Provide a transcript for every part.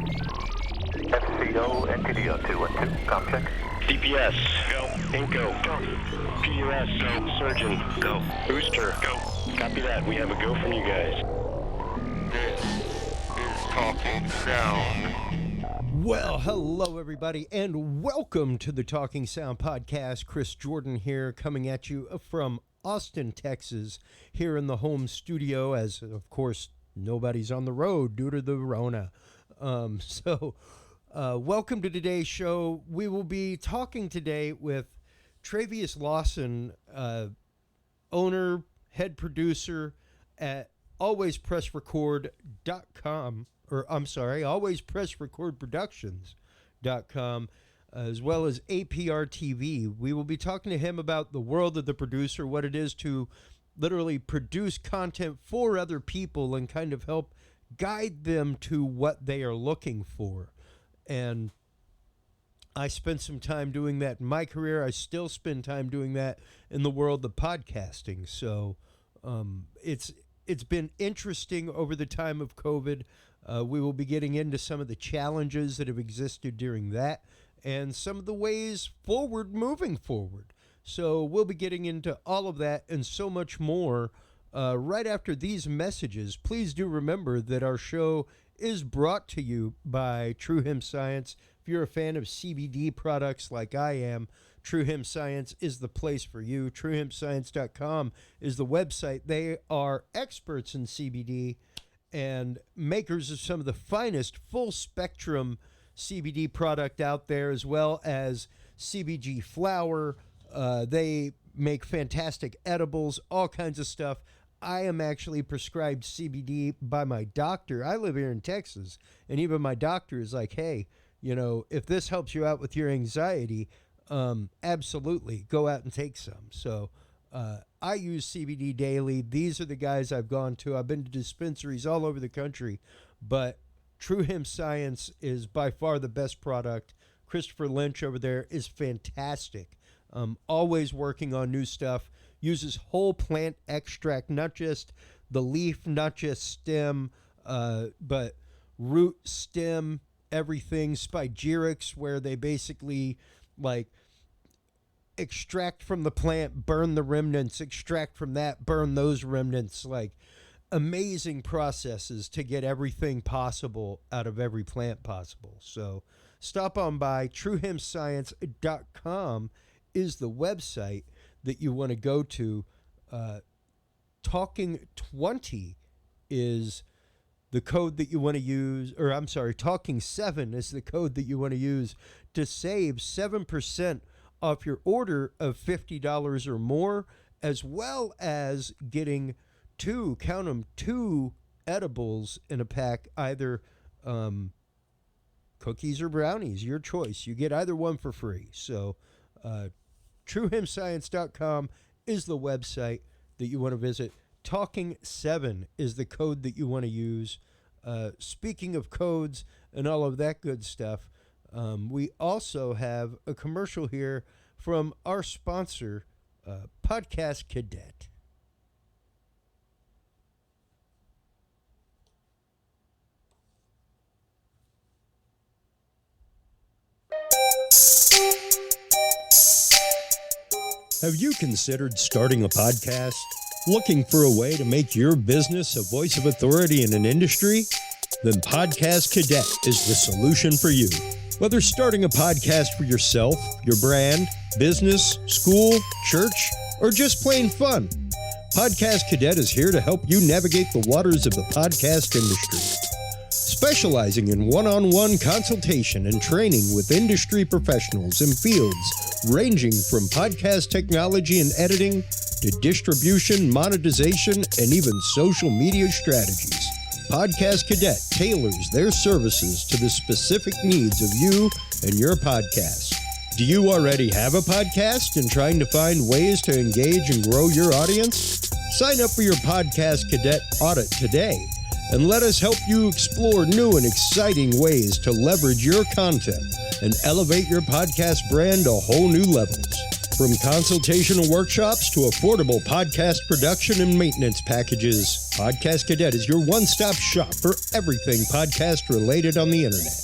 FCO, NTDO 212, com check. DPS, go. Inco, go. PUS, go. Surgeon, go. Booster, go. Copy that. We have a go from you guys. This is Talking Sound. Well, hello everybody, and welcome to the Talking Sound podcast. Chris Jordan here, coming at you from Austin, Texas, here in the home studio, as of course nobody's on the road due to the Rona. Welcome to today's show. We will be talking today with Traveus Lawson, owner, head producer at alwayspressrecord.com, or I'm sorry, alwayspressrecordproductions.com, as well as APR TV. We will be talking to him about the world of the producer, what it is to literally produce content for other people and kind of help guide them to what they are looking for. And I spent some time doing that in my career. I still spend time doing that in the world of podcasting. So it's been interesting over the time of COVID. We will be getting into some of the challenges that have existed during that and some of the ways forward moving forward. So we'll be getting into all of that and so much more right after these messages. Please do remember that our show is brought to you by True Hemp Science. If you're a fan of CBD products like I am, True Hemp Science is the place for you. TrueHempScience.com is the website. They are experts in CBD and makers of some of the finest full-spectrum CBD product out there, as well as CBG flower. They make fantastic edibles, all kinds of stuff. I am actually prescribed CBD by my doctor. I live here in Texas, and even my doctor is like, hey, you know, if this helps you out with your anxiety, absolutely, go out and take some. So I use CBD daily. These are the guys I've gone to. I've been to dispensaries all over the country, but True Hemp Science is by far the best product. Christopher Lynch over there is fantastic. Always working on new stuff. Uses whole plant extract, not just the leaf, not just stem, but root, stem, everything. Spigerics, where they basically like extract from the plant, burn the remnants, extract from that, burn those remnants. Like amazing processes to get everything possible out of every plant possible. So stop on by. TrueHempScience.com is the website that you want to go to. Talking 20 is the code that you want to use, or I'm sorry, Talking 7 is the code that you want to use to save 7% off your order of $50 or more, as well as getting two edibles in a pack, either cookies or brownies, your choice. You get either one for free. So TrueHempScience.com is the website that you want to visit. Talking 7 is the code that you want to use. Speaking of codes and all of that good stuff, we also have a commercial here from our sponsor, Podcast Cadet. Have you considered starting a podcast? Looking for a way to make your business a voice of authority in an industry? Then Podcast Cadet is the solution for you. Whether starting a podcast for yourself, your brand, business, school, church, or just plain fun, Podcast Cadet is here to help you navigate the waters of the podcast industry. Specializing in one-on-one consultation and training with industry professionals in fields ranging from podcast technology and editing to distribution, monetization, and even social media strategies. Podcast Cadet tailors their services to the specific needs of you and your podcast. Do you already have a podcast and trying to find ways to engage and grow your audience? Sign up for your Podcast Cadet audit today and let us help you explore new and exciting ways to leverage your content and elevate your podcast brand to whole new levels. From consultational workshops to affordable podcast production and maintenance packages, Podcast Cadet is your one-stop shop for everything podcast related on the internet.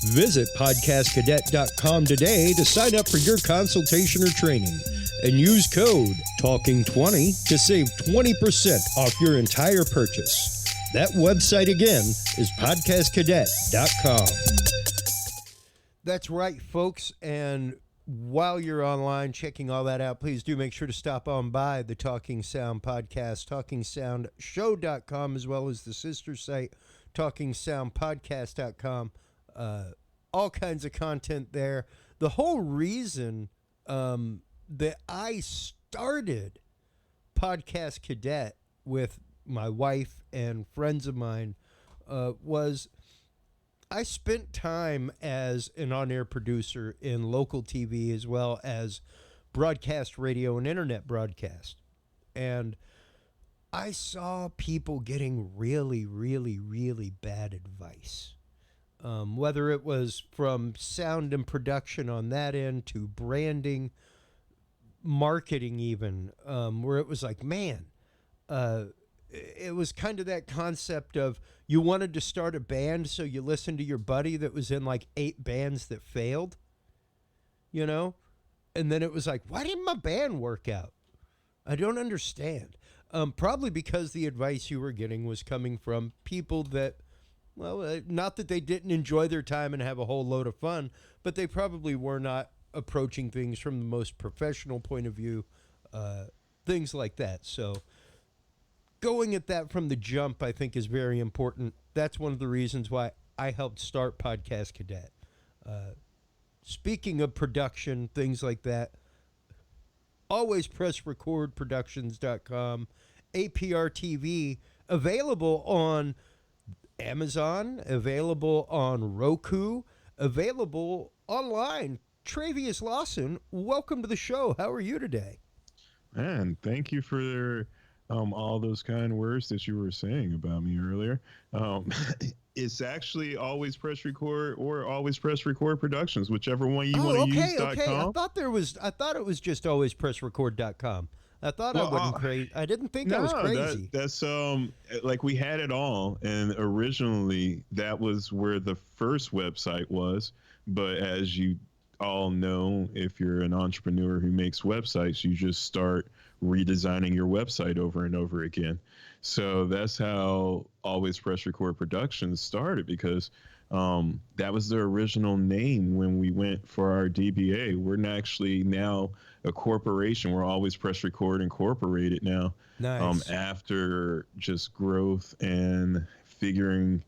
Visit podcastcadet.com today to sign up for your consultation or training and use code TALKING20 to save 20% off your entire purchase. That website again is podcastcadet.com. That's right, folks. And while you're online checking all that out, please do make sure to stop on by the Talking Sound podcast, talkingsoundshow.com, as well as the sister site, talkingsoundpodcast.com. All kinds of content there. The whole reason that I started Podcast Cadet with my wife and friends of mine was I spent time as an on-air producer in local TV as well as broadcast radio and internet broadcast. And I saw people getting really, really, really bad advice. Whether it was from sound and production on that end to branding, marketing even, where it was like, man, it was kind of that concept of you wanted to start a band, so you listened to your buddy that was in like 8 bands that failed, you know? And then it was like, why didn't my band work out? I don't understand. Probably because the advice you were getting was coming from people that, well, not that they didn't enjoy their time and have a whole load of fun, but they probably were not approaching things from the most professional point of view, things like that. So going at that from the jump, I think, is very important. That's one of the reasons why I helped start Podcast Cadet. Speaking of production, things like that, always press record productions.com, APR TV, available on Amazon, available on Roku, available online. Traveus Lawson, welcome to the show. How are you today? Man, thank you for all those kind words that you were saying about me earlier. It's actually Always Press Record or Always Press Record Productions, whichever one you want to use. Okay. I thought it was just alwayspressrecord.com. I thought I wasn't crazy. I didn't think I was crazy. That's like we had it all, and originally that was where the first website was. But as you all know, if you're an entrepreneur who makes websites, you just start redesigning your website over and over again. So that's how Always Press Record Productions started, because that was the original name when we went for our DBA. We're actually now a corporation. We're Always Press Record Incorporated now. Nice. After just growth and figuring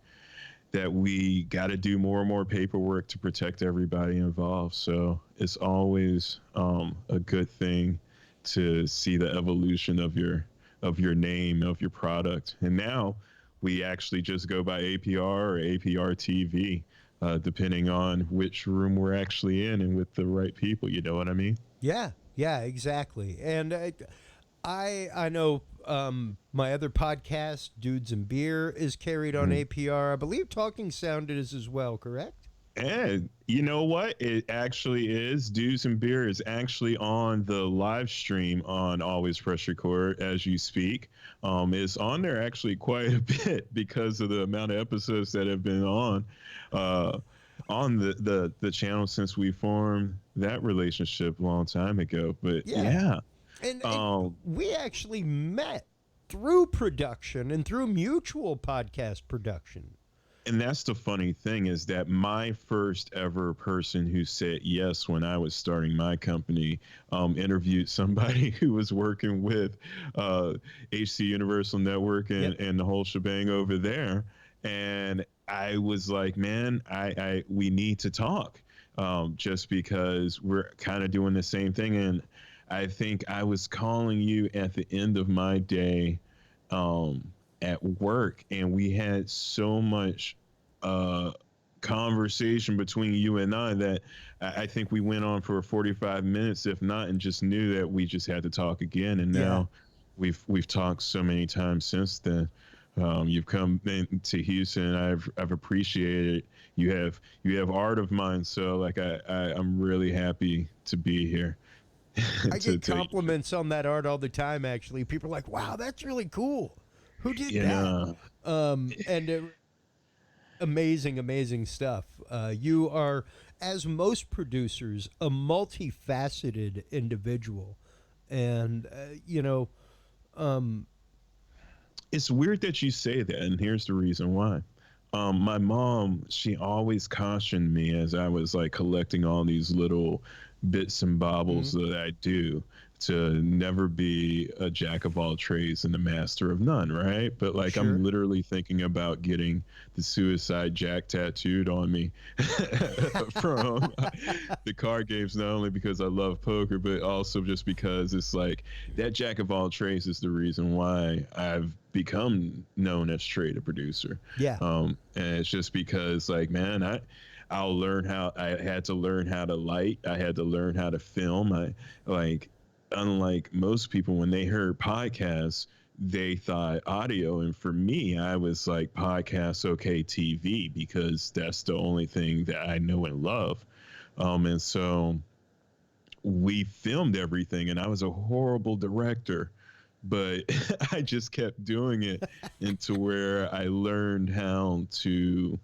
that we got to do more and more paperwork to protect everybody involved. So it's always a good thing to see the evolution of your name, of your product. And now we actually just go by APR or APR TV, depending on which room we're actually in and with the right people. You know what I mean? Yeah, exactly. And I know my other podcast, Dudes and Beer, is carried on APR. I believe Talking Sound is as well, correct? And you know what? It actually is. Dudes and Beer is actually on the live stream on Always Press Record as you speak. It's on there actually quite a bit because of the amount of episodes that have been on the channel since we formed that relationship a long time ago. But yeah. And we actually met through production and through mutual podcast production. And that's the funny thing, is that my first ever person who said yes when I was starting my company interviewed somebody who was working with HC Universal Network and the whole shebang over there. And I was like, man, we need to talk, just because we're kind of doing the same thing. And I think I was calling you at the end of my day at work, and we had so much conversation between you and I that I think we went on for 45 minutes, if not, and just knew that we just had to talk again. And now we've talked so many times since then. You've come into Houston, and I've appreciated it. You have art of mine, so like I'm really happy to be here. I get compliments on that art all the time, actually. People are like, wow, that's really cool. Who did You that? know, Amazing stuff. You are, as most producers, a multifaceted individual, and it's weird that you say that, and here's the reason why. My mom, she always cautioned me as I was like collecting all these little bits and baubles that I do to never be a jack of all trades and a master of none, right? But like sure. I'm literally thinking about getting the suicide jack tattooed on me from the card games, not only because I love poker, but also just because it's like that jack of all trades is the reason why I've become known as trade a producer. Yeah. And it's just because like, man, I had to learn how to light. I had to learn how to film. I like, unlike most people, when they heard podcasts, they thought audio. And for me, I was like, podcasts, okay, TV, because that's the only thing that I know and love. And so we filmed everything, and I was a horrible director, but I just kept doing it into where I learned how to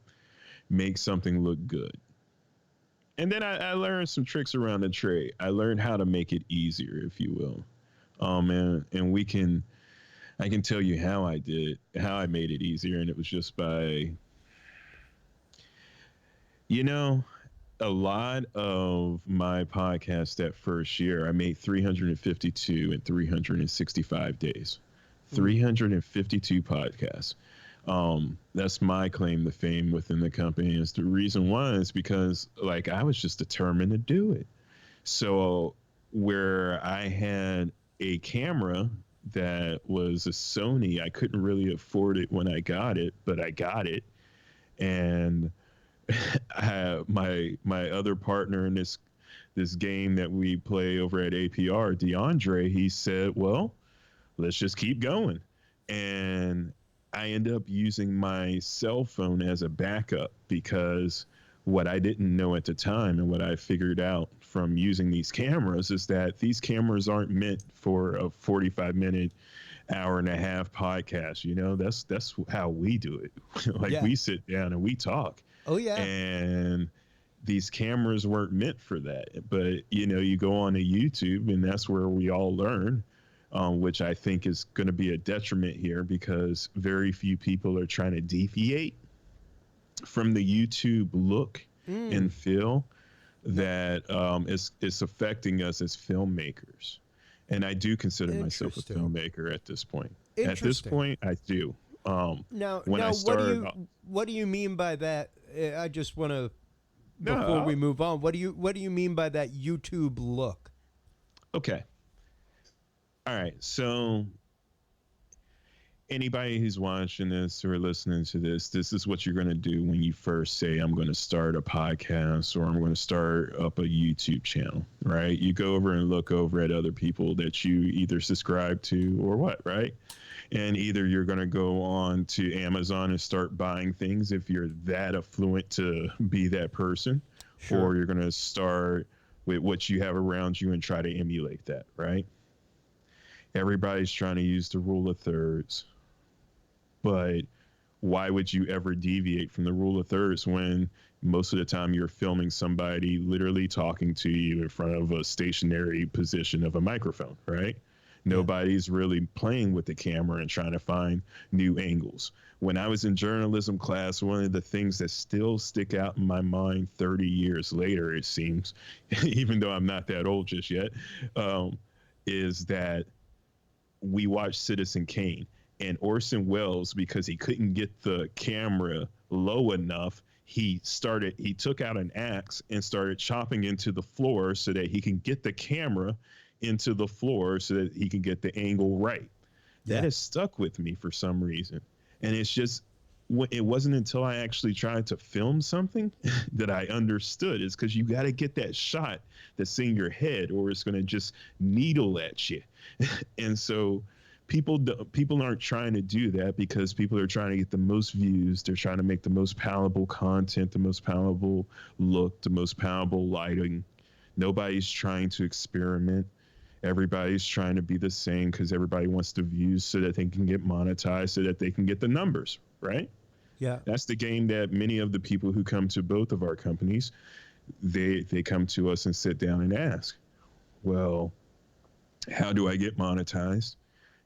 make something look good. And then I learned some tricks around the trade. I learned how to make it easier, if you will. And I can tell you how I made it easier. And it was just by, you know, a lot of my podcast that first year, I made 352 in 365 days, 352 podcasts. That's my claim to fame within the company. Is the reason was because like I was just determined to do it. So where I had a camera that was a Sony, I couldn't really afford it when I got it, but I got it. And my other partner in this game that we play over at APR, DeAndre, he said, well, let's just keep going. And I end up using my cell phone as a backup because what I didn't know at the time and what I figured out from using these cameras is that these cameras aren't meant for a 45-minute, hour and a half podcast. You know, that's how we do it. Like Yeah. we sit down and we talk. Oh yeah. And these cameras weren't meant for that. But, you know, you go on to YouTube and that's where we all learn, which I think is going to be a detriment here because very few people are trying to deviate from the YouTube look and feel that it's affecting us as filmmakers. And I do consider myself a filmmaker at this point. At this point, I do. What do you mean by that? I just want to, before we move on, what do you mean by that YouTube look? Okay. All right. So anybody who's watching this or listening to this is what you're going to do when you first say, I'm going to start a podcast or I'm going to start up a YouTube channel, right? You go over and look over at other people that you either subscribe to or what, right? And either you're going to go on to Amazon and start buying things if you're that affluent to be that person, or you're going to start with what you have around you and try to emulate that, right? Everybody's trying to use the rule of thirds. But why would you ever deviate from the rule of thirds when most of the time you're filming somebody literally talking to you in front of a stationary position of a microphone, right? Nobody's really playing with the camera and trying to find new angles. When I was in journalism class, one of the things that still stick out in my mind 30 years later, it seems, even though I'm not that old just yet, is that we watched Citizen Kane. And Orson Welles, because he couldn't get the camera low enough, he took out an axe and started chopping into the floor so that he can get the camera into the floor so that he can get the angle right. Yeah. That has stuck with me for some reason. And it's just, it wasn't until I actually tried to film something that I understood. It's because you got to get that shot that's in your head or it's going to just needle at you. And so people aren't trying to do that because people are trying to get the most views. They're trying to make the most palatable content, the most palatable look, the most palatable lighting. Nobody's trying to experiment. Everybody's trying to be the same because everybody wants the views so that they can get monetized, so that they can get the numbers, right? Yeah. That's the game that many of the people who come to both of our companies, they come to us and sit down and ask, well, how do I get monetized?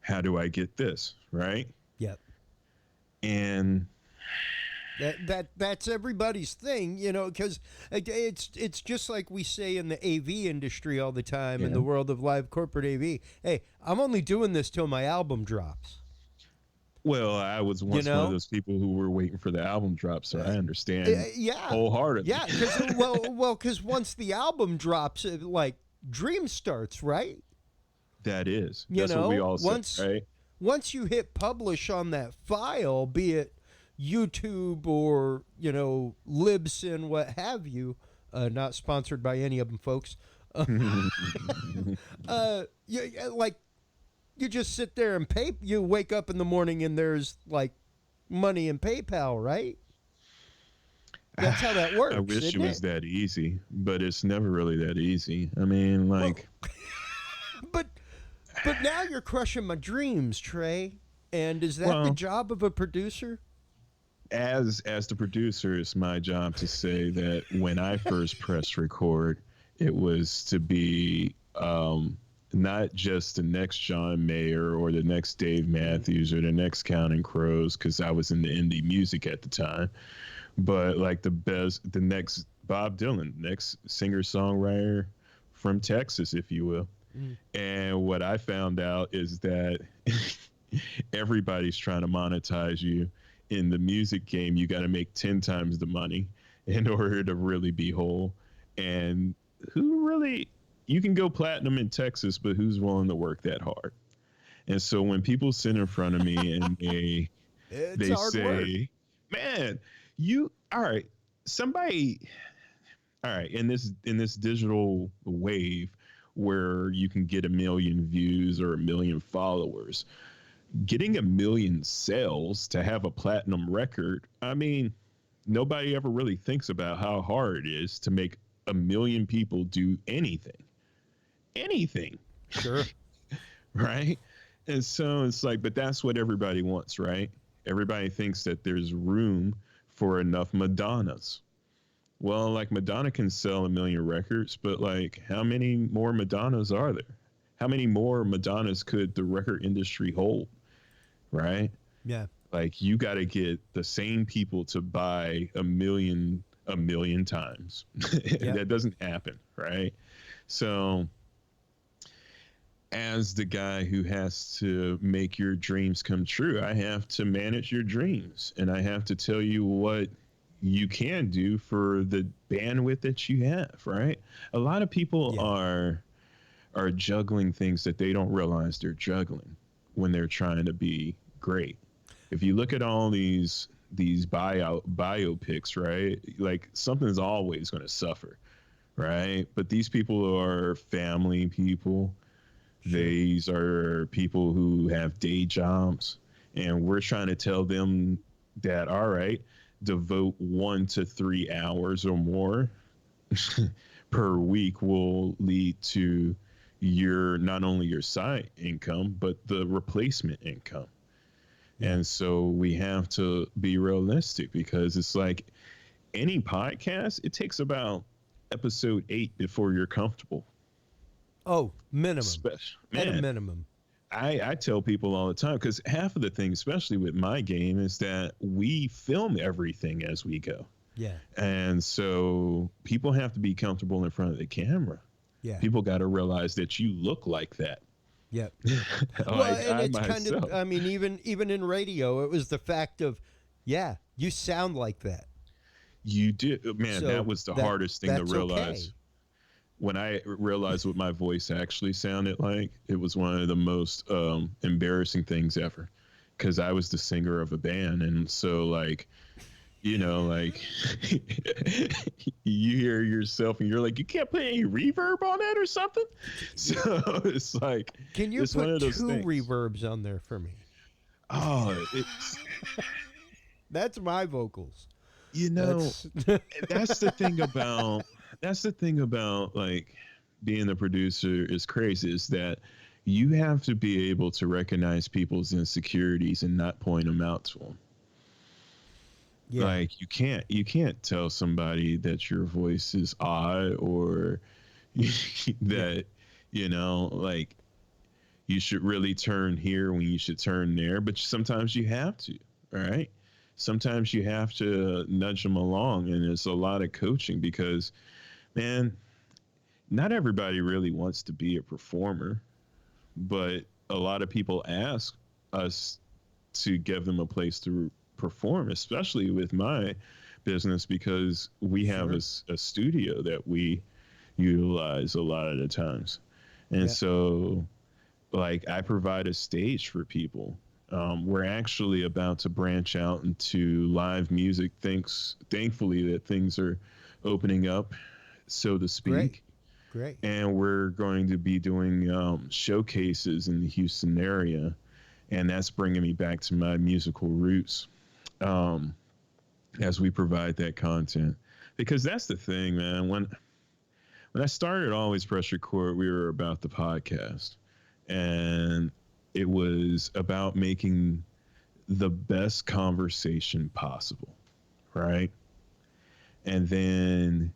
How do I get this, right? Yep. And That's everybody's thing, you know, because it's just like we say in the AV industry all the time, in the world of live corporate AV. Hey, I'm only doing this till my album drops. well, I was once one of those people who were waiting for the album drop, so I understand wholeheartedly. Yeah, because once the album drops, like Dream starts, right? That's what we all say, right? Once you hit publish on that file, be it YouTube or, you know, Libsyn, what have you, not sponsored by any of them, folks. You just sit there and pay. You wake up in the morning and there's like money in PayPal, right? That's how that works. I wish it was that easy, but it's never really that easy. I mean, like, but now you're crushing my dreams, Trey. And is that the job of a producer? As the producer, it's my job to say that when I first pressed record, it was to be not just the next John Mayer or the next Dave Matthews or the next Counting Crows, because I was into indie music at the time, but like the next Bob Dylan, next singer-songwriter from Texas, if you will. And what I found out is that everybody's trying to monetize you. In the music game, you got to make 10 times the money in order to really be whole. And you can go platinum in Texas, but who's willing to work that hard? And so when people sit in front of me and they say, work. Man, in this digital wave where you can get 1 million views or 1 million followers, getting 1 million sales to have a platinum record, I mean, nobody ever really thinks about how hard it is to make 1 million people do anything. Sure. Right? And so it's like, but that's what everybody wants, right? Everybody thinks that there's room for enough Madonnas. Well, like Madonna can sell 1 million records, but like how many more Madonnas are there? How many more Madonnas could the record industry hold? Right? Yeah. Like you got to get the same people to buy 1 million times. That doesn't happen, right? So as the guy who has to make your dreams come true, I have to manage your dreams, and I have to tell you what you can do for the bandwidth that you have, right? A lot of people are juggling things that they don't realize they're juggling when they're trying to be great. If you look at all these biopics, right? Like something's always going to suffer, right? But these people are family people. These are people who have day jobs, and we're trying to tell them that, all right, devote 1 to 3 hours or more per week will lead to not only your side income, but the replacement income. And so we have to be realistic, because it's like any podcast, it takes about episode 8 before you're comfortable. Oh, minimum. At a minimum. I tell people all the time, because half of the thing, especially with my game, is that we film everything as we go. Yeah. And so people have to be comfortable in front of the camera. Yeah. People got to realize that you look like that. Yep. Well, and it's kind of, I mean, even in radio, it was the fact of, you sound like that. You do. Man, So that was the hardest thing to that's realize. okay. When I realized what my voice actually sounded like, it was one of the most embarrassing things ever, because I was the singer of a band. And so, like, you know, like you hear yourself and you're like, you can't put any reverb on that or something. So it's like, Can you it's put one of those 2 things. reverbs on there for me? Oh, it's, That's my vocals. you know, that's the thing about like being a producer is crazy is that you have to be able to recognize people's insecurities and not point them out to them. Yeah. Like you can't tell somebody that your voice is odd or that like you should really turn here when you should turn there, but sometimes you have to, right? Sometimes you have to nudge them along, and it's a lot of coaching because, man, not everybody really wants to be a performer, but a lot of people ask us to give them a place to perform, especially with my business, because we have a studio that we utilize a lot of the times. And so, like, I provide a stage for people. We're actually about to branch out into live music. Thankfully, that things are opening up, so to speak. Great. And we're going to be doing showcases in the Houston area, and that's bringing me back to my musical roots as we provide that content. Because that's the thing, man. When I started Always Press Record, we were about the podcast, and it was about making the best conversation possible, right? And then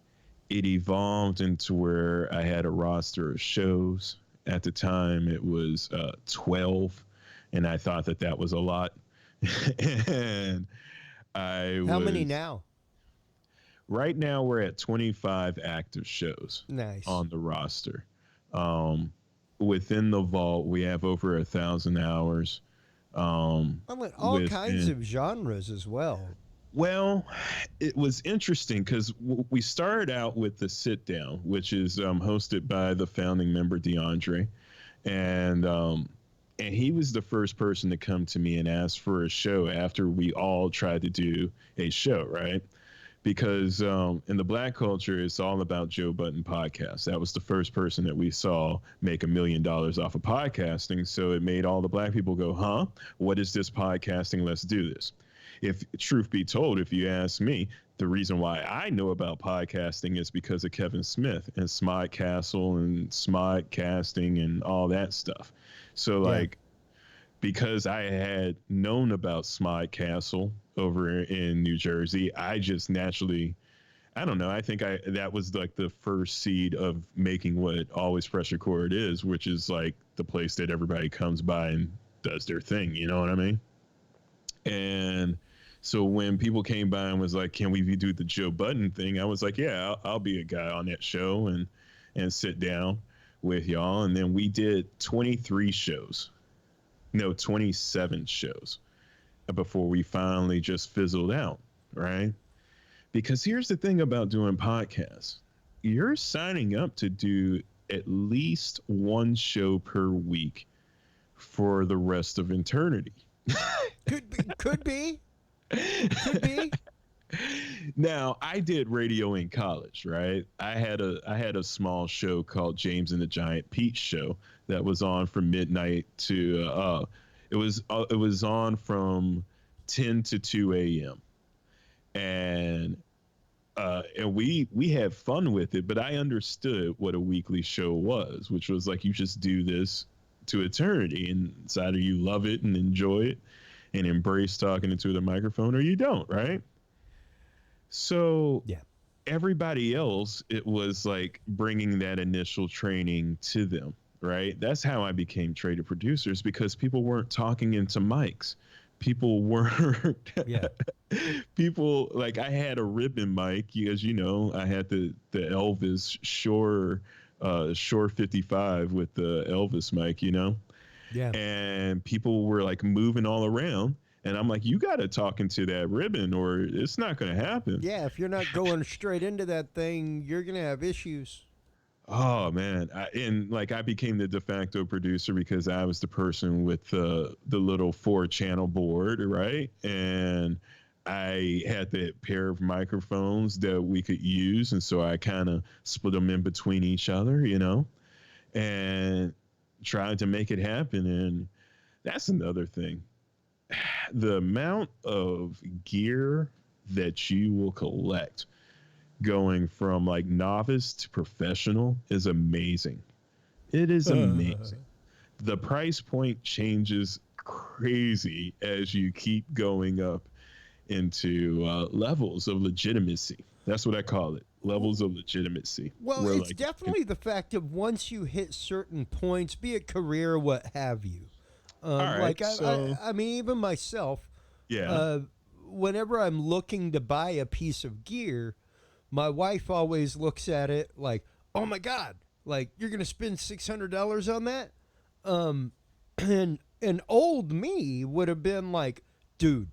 it evolved into where I had a roster of shows. At the time, it was 12, and I thought that was a lot. And How many now? Right now, we're at 25 active shows Nice. on the roster. Within the vault, we have over 1,000 hours. All kinds of genres as well. Well, it was interesting because we started out with the sit down, which is hosted by the founding member DeAndre, and he was the first person to come to me and ask for a show after we all tried to do a show, right? Because in the Black culture, it's all about Joe Budden podcasts. That was the first person that we saw make $1 million off of podcasting. So it made all the Black people go, huh? What is this podcasting? Let's do this. If truth be told, if you ask me, the reason why I know about podcasting is because of Kevin Smith and Smodcastle and Smodcasting and all that stuff. So because I had known about Smodcastle over in New Jersey, I just naturally, I don't know, I think that was like the first seed of making what Always Press Record is, which is like the place that everybody comes by and does their thing, you know what I mean? And so when people came by and was like, can we do the Joe Budden thing? I was like, yeah, I'll be a guy on that show and sit down with y'all. And then we did 27 shows before we finally just fizzled out, right? Because here's the thing about doing podcasts. You're signing up to do at least one show per week for the rest of eternity. Could be. Now, I did radio in college, right? I had a small show called James and the Giant Peach Show that was on from midnight to it was on from 10 to 2 a.m. And we had fun with it, but I understood what a weekly show was, which was like you just do this to eternity, and it's either you love it and enjoy it and embrace talking into the microphone, or you don't, right? So everybody else, it was like bringing that initial training to them, right? That's how I became traded producers, because people weren't talking into mics. People weren't, people, like, I had a ribbon mic, as you know, I had the Elvis Shure 55 with the Elvis mic, you know? Yeah. And people were like moving all around. And I'm like, you got to talk into that ribbon or it's not going to happen. Yeah, if you're not going straight into that thing, you're going to have issues. Oh, man. I became the de facto producer because I was the person with the little 4-channel board, right? And I had that pair of microphones that we could use. And so I kind of split them in between each other, you know, and tried to make it happen. And that's another thing. The amount of gear that you will collect going from like novice to professional is amazing. It is amazing. The price point changes crazy as you keep going up into levels of legitimacy. That's what I call it. Levels of legitimacy. Well, Where, it's like, definitely the fact of once you hit certain points, be it career, what have you. all right. Like So I mean, even myself, yeah. whenever I'm looking to buy a piece of gear, my wife always looks at it like, "Oh my God, like you're gonna spend $600 on that?" And old me would have been like, "Dude,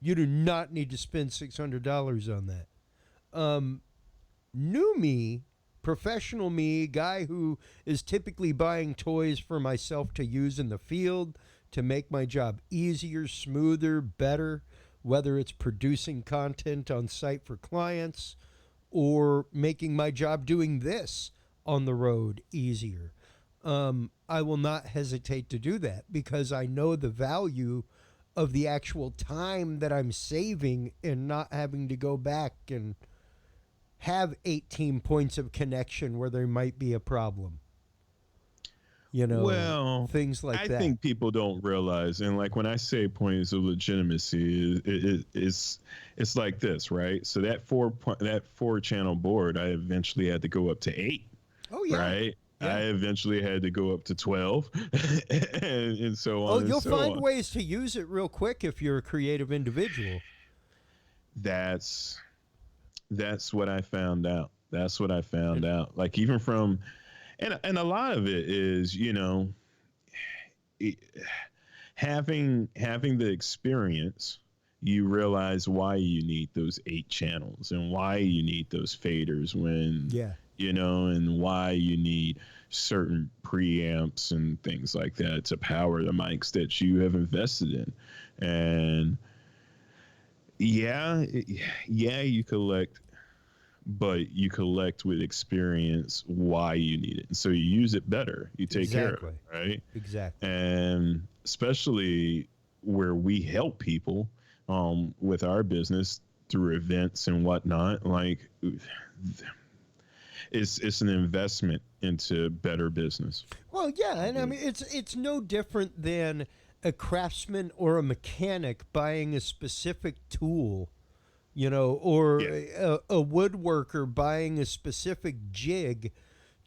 you do not need to spend $600 on that." New me, professional me, guy who is typically buying toys for myself to use in the field to make my job easier, smoother, better, whether it's producing content on site for clients or making my job doing this on the road easier. I will not hesitate to do that because I know the value of the actual time that I'm saving and not having to go back and have 18 points of connection where there might be a problem. You know, Well, things like I that. think people don't realize, and like when I say points of legitimacy, it's like this, right? So that 4 channel board, I eventually had to go up to 8, Oh yeah. right? Yeah. I eventually had to go up to 12, and so Oh, on and you'll so find on. ways to use it real quick if you're a creative individual. That's what I found out. That's what I found out. Like even from, and a lot of it is, it, having the experience, you realize why you need those 8 channels and why you need those faders when Yeah. and why you need certain preamps and things like that to power the mics that you have invested in. And yeah, you collect, but you collect with experience why you need it. And so you use it better. You take care of it, right? Exactly. And especially where we help people with our business through events and whatnot, like it's an investment into better business. Well, yeah, and I mean it's no different than a craftsman or a mechanic buying a specific tool, or Yeah. a woodworker buying a specific jig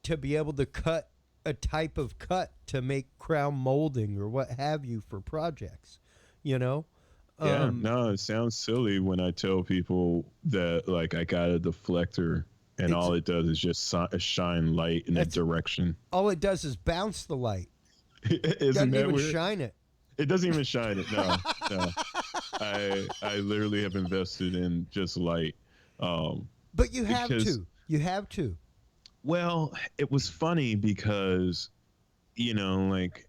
to be able to cut a type of cut to make crown molding or what have you for projects, you know? Yeah, no, it sounds silly when I tell people that like I got a deflector and It's all it does is just shine light in a That's- direction. all it does is bounce the light. Isn't Doesn't that even weird? shine it. It doesn't even shine it. No, no. I literally have invested in just light. But you have Because to. You have to. Well, it was funny because, like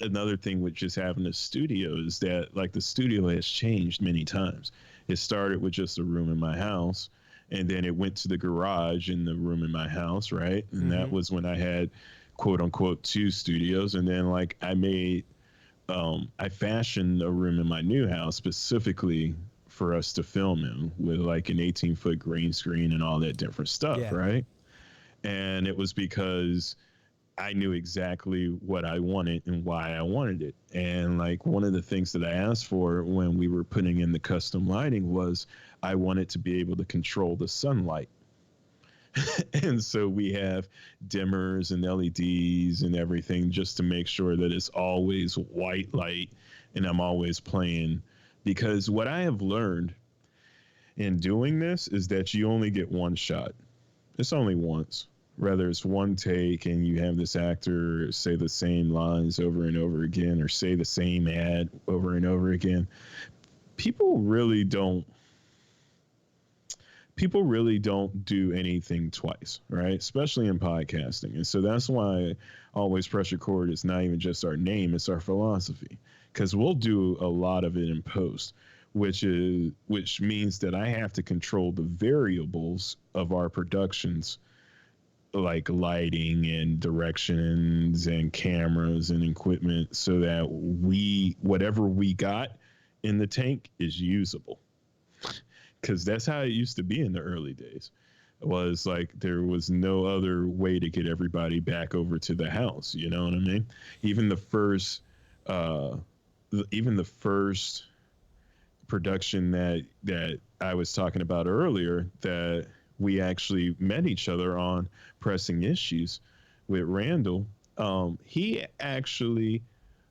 another thing with just having a studio is that like the studio has changed many times. It started with just a room in my house, and then it went to the garage in the room in my house, right? And that was when I had quote unquote 2 studios. And then like I fashioned a room in my new house specifically for us to film in with like an 18-foot green screen and all that different stuff, Yeah. right? And it was because I knew exactly what I wanted and why I wanted it. And like one of the things that I asked for when we were putting in the custom lighting was I wanted to be able to control the sunlight. And so we have dimmers and LEDs and everything just to make sure that it's always white light and I'm always playing. Because what I have learned in doing this is that you only get one shot. It's only once. Whether it's one take and you have this actor say the same lines over and over again or say the same ad over and over again, people really don't do anything twice, right? Especially in podcasting. And so that's why Always Press Record is not even just our name, it's our philosophy. Because we'll do a lot of it in post, which means that I have to control the variables of our productions, like lighting and directions and cameras and equipment, so that whatever we got in the tank is usable. Because that's how it used to be in the early days. was like there was no other way to get everybody back over to the house. You know what I mean? Even the first, uh, even the first production that I was talking about earlier, that we actually met each other on Pressing Issues with Randall. He actually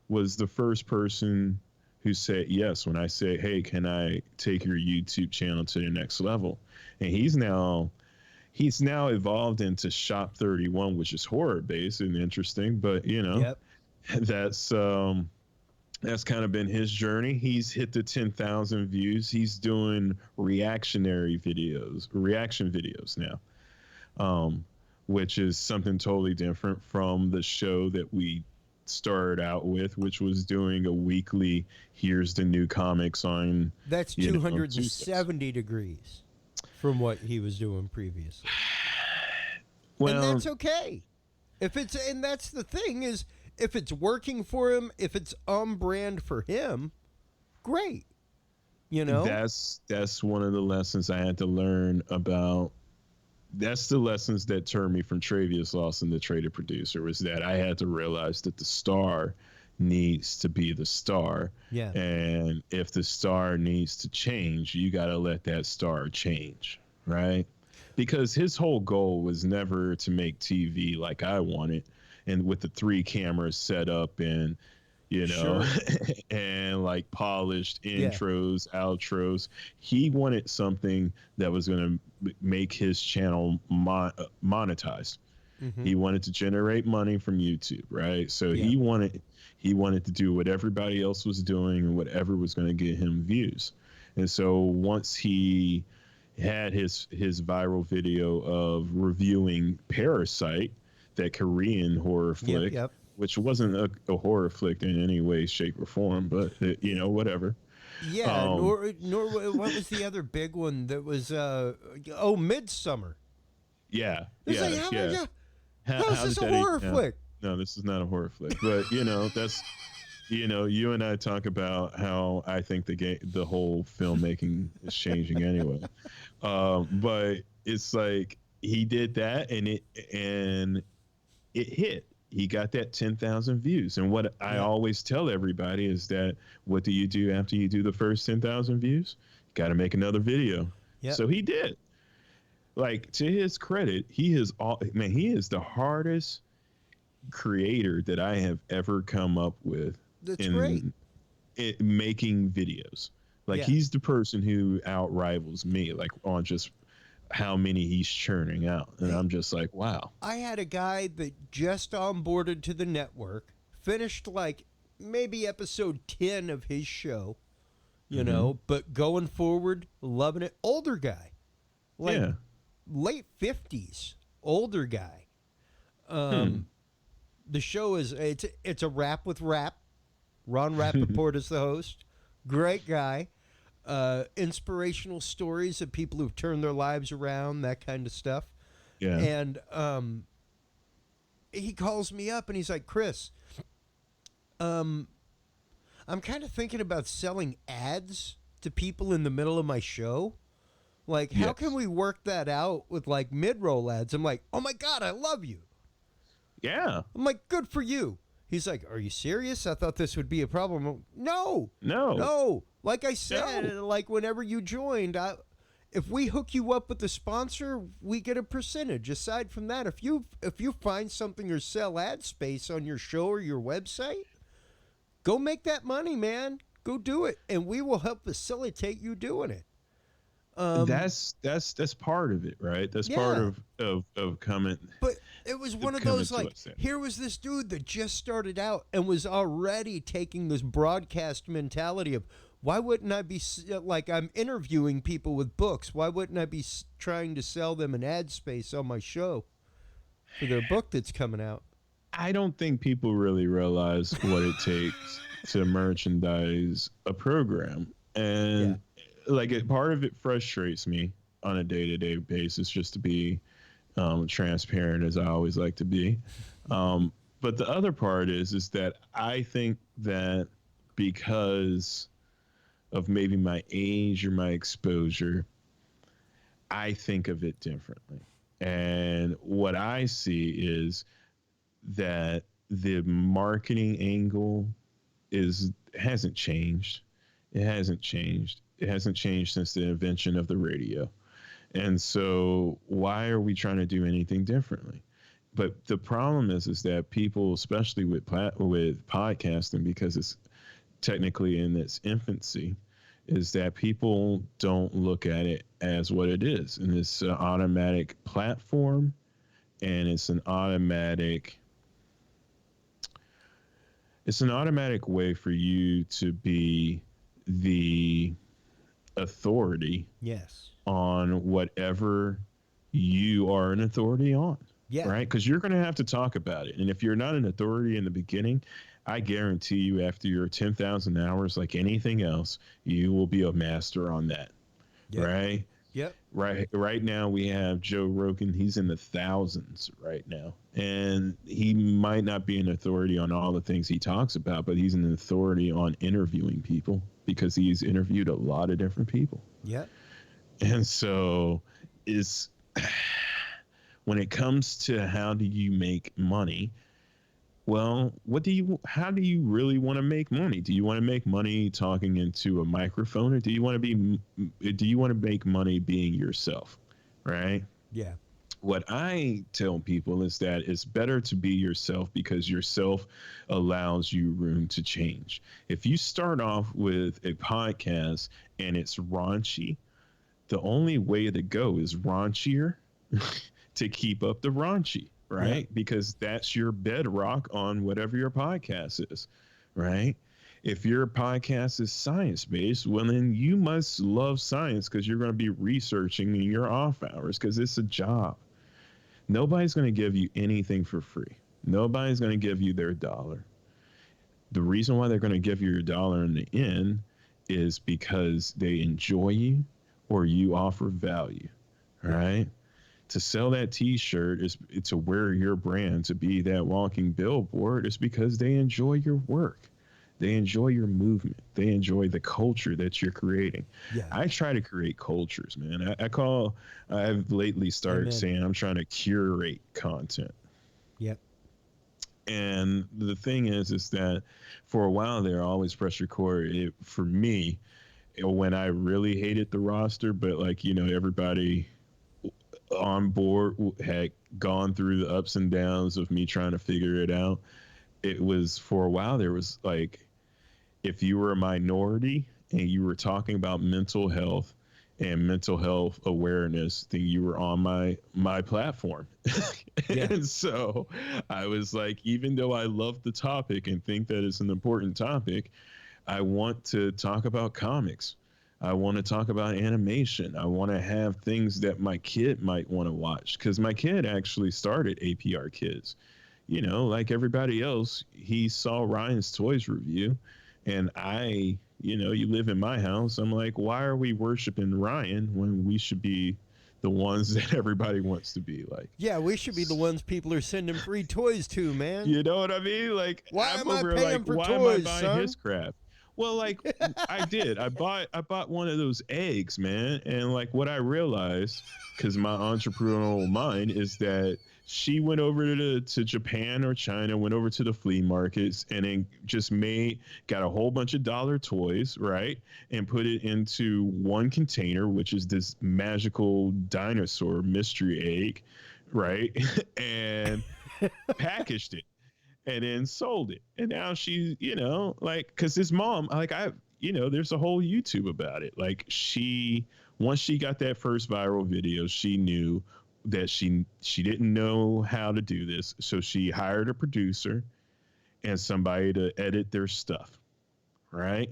was the first person who said yes when I said, "Hey, can I take your YouTube channel to the next level?" And he's now evolved into Shop 31, which is horror based and interesting. But Yep. that's that's kind of been his journey. He's hit the 10,000 views. He's doing reaction videos now, which is something totally different from the show that we started out with, which was doing a weekly, here's the new comics on. That's 270 degrees from what he was doing previously. Well, And that's okay. And that's the thing is, if it's working for him, if it's on brand for him, great. that's one of the lessons I had to learn about. That's the lessons that turned me from Traveus Lawson, the traded producer, was that I had to realize that the star needs to be the star. Yeah. And if the star needs to change, you got to let that star change, right? Because his whole goal was never to make TV like I wanted, and with the 3 cameras set up and Sure. and like polished intros, outros. He wanted something that was going to make his channel monetized. Mm-hmm. He wanted to generate money from YouTube, right? So Yeah. he wanted to do what everybody else was doing and whatever was going to get him views. And so once he had his viral video of reviewing Parasite, that Korean horror flick, Yep. which wasn't a horror flick in any way, shape, or form, but whatever. Yeah, nor what was the other big one that was Midsummer. Yeah, It's yeah, like, yeah. How's this a horror flick? No, this is not a horror flick, but that's you and I talk about how I think the whole filmmaking is changing anyway. But it's like he did that, and it hit. He got that 10,000 views. And what I always tell everybody is that, what do you do after you do the first 10,000 views? You got to make another video. Yep. So he did. Like, to his credit, he is the hardest creator that I have ever come up with. That's great. Making videos. Like, he's the person who outrivals me, like, on just how many he's churning out. And I'm just like, wow. I had a guy that just onboarded to the network, finished like maybe episode 10 of his show, but going forward, loving it. Older guy, like late 50s, older guy. The show is, it's a rap with rap. Ron Rappaport is the host. Great guy. Inspirational stories of people who've turned their lives around, that kind of stuff. Yeah. And he calls me up and he's like, Chris, I'm kind of thinking about selling ads to people in the middle of my show. Like, how can we work that out with like mid-roll ads? I'm like, oh my God, I love you. Yeah. I'm like, good for you. He's like, are you serious? I thought this would be a problem. I'm like, No. Like I said, like whenever you joined, if we hook you up with the sponsor, we get a percentage. Aside from that, if you find something or sell ad space on your show or your website, go make that money, man. Go do it, and we will help facilitate you doing it. That's part of it, right? That's part of coming. But it was one of those, like, here was this dude that just started out and was already taking this broadcast mentality of, why wouldn't I be, like, I'm interviewing people with books. Why wouldn't I be trying to sell them an ad space on my show for their book that's coming out? I don't think people really realize what it takes to merchandise a program. And like, part of it frustrates me on a day-to-day basis, just to be transparent, as I always like to be. But the other part is that I think that because of maybe my age or my exposure, I think of it differently. And what I see is that the marketing angle is hasn't changed. It hasn't changed. It hasn't changed since the invention of the radio. And so why are we trying to do anything differently? But the problem is that people, especially with podcasting, because it's technically in its infancy, is that people don't look at it as what it is. And it's an automatic platform, and it's an automatic way for you to be the authority Yes. on whatever you are an authority on. Yeah. Right. Because you're going to have to talk about it. And if you're not an authority in the beginning, I guarantee you after your 10,000 hours, like anything else, you will be a master on that. Yep. Right. Yep. Right now we have Joe Rogan. He's in the thousands right now, and he might not be an authority on all the things he talks about, but he's an authority on interviewing people because he's interviewed a lot of different people. Yep. And so is when it comes to how do you make money, well, how do you really want to make money? Do you want to make money talking into a microphone, or do you want to make money being yourself? Right? Yeah. What I tell people is that it's better to be yourself because yourself allows you room to change. If you start off with a podcast and it's raunchy, the only way to go is raunchier to keep up the raunchy. Right? Yeah. Because that's your bedrock on whatever your podcast is, right? If your podcast is science-based, well, then you must love science because you're going to be researching in your off hours because it's a job. Nobody's going to give you anything for free. Nobody's going to give you their dollar. The reason why they're going to give you your dollar in the end is because they enjoy you or you offer value, right? To sell that T-shirt is to wear your brand, to be that walking billboard is because they enjoy your work. They enjoy your movement. They enjoy the culture that you're creating. Yeah. I try to create cultures, man. I've lately started saying I'm trying to curate content. Yep. And the thing is that for a while there, always pressure core. For me, when I really hated the roster, but everybody on board had gone through the ups and downs of me trying to figure it out. It was for a while there was like, if you were a minority and you were talking about mental health and mental health awareness, then you were on my platform. Yeah. And so I was like, even though I love the topic and think that it's an important topic, I want to talk about comics. I want to talk about animation. I want to have things that my kid might want to watch because my kid actually started APR Kids. Like everybody else, he saw Ryan's Toys review, and you live in my house. I'm like, why are we worshiping Ryan when we should be the ones that everybody wants to be like? Yeah, we should be the ones people are sending free toys to, man. You know what I mean? Like, why am I paying for toys, am I buying son? his crap? Well, like I did. I bought one of those eggs, man. And like what I realized, because my entrepreneurial mind is that she went over to Japan or China, went over to the flea markets and then just got a whole bunch of dollar toys, right? And put it into one container, which is this magical dinosaur mystery egg, right? And packaged it. And then sold it. And now she, because his mom, there's a whole YouTube about it. Like once she got that first viral video, she knew that she didn't know how to do this. So she hired a producer and somebody to edit their stuff. Right.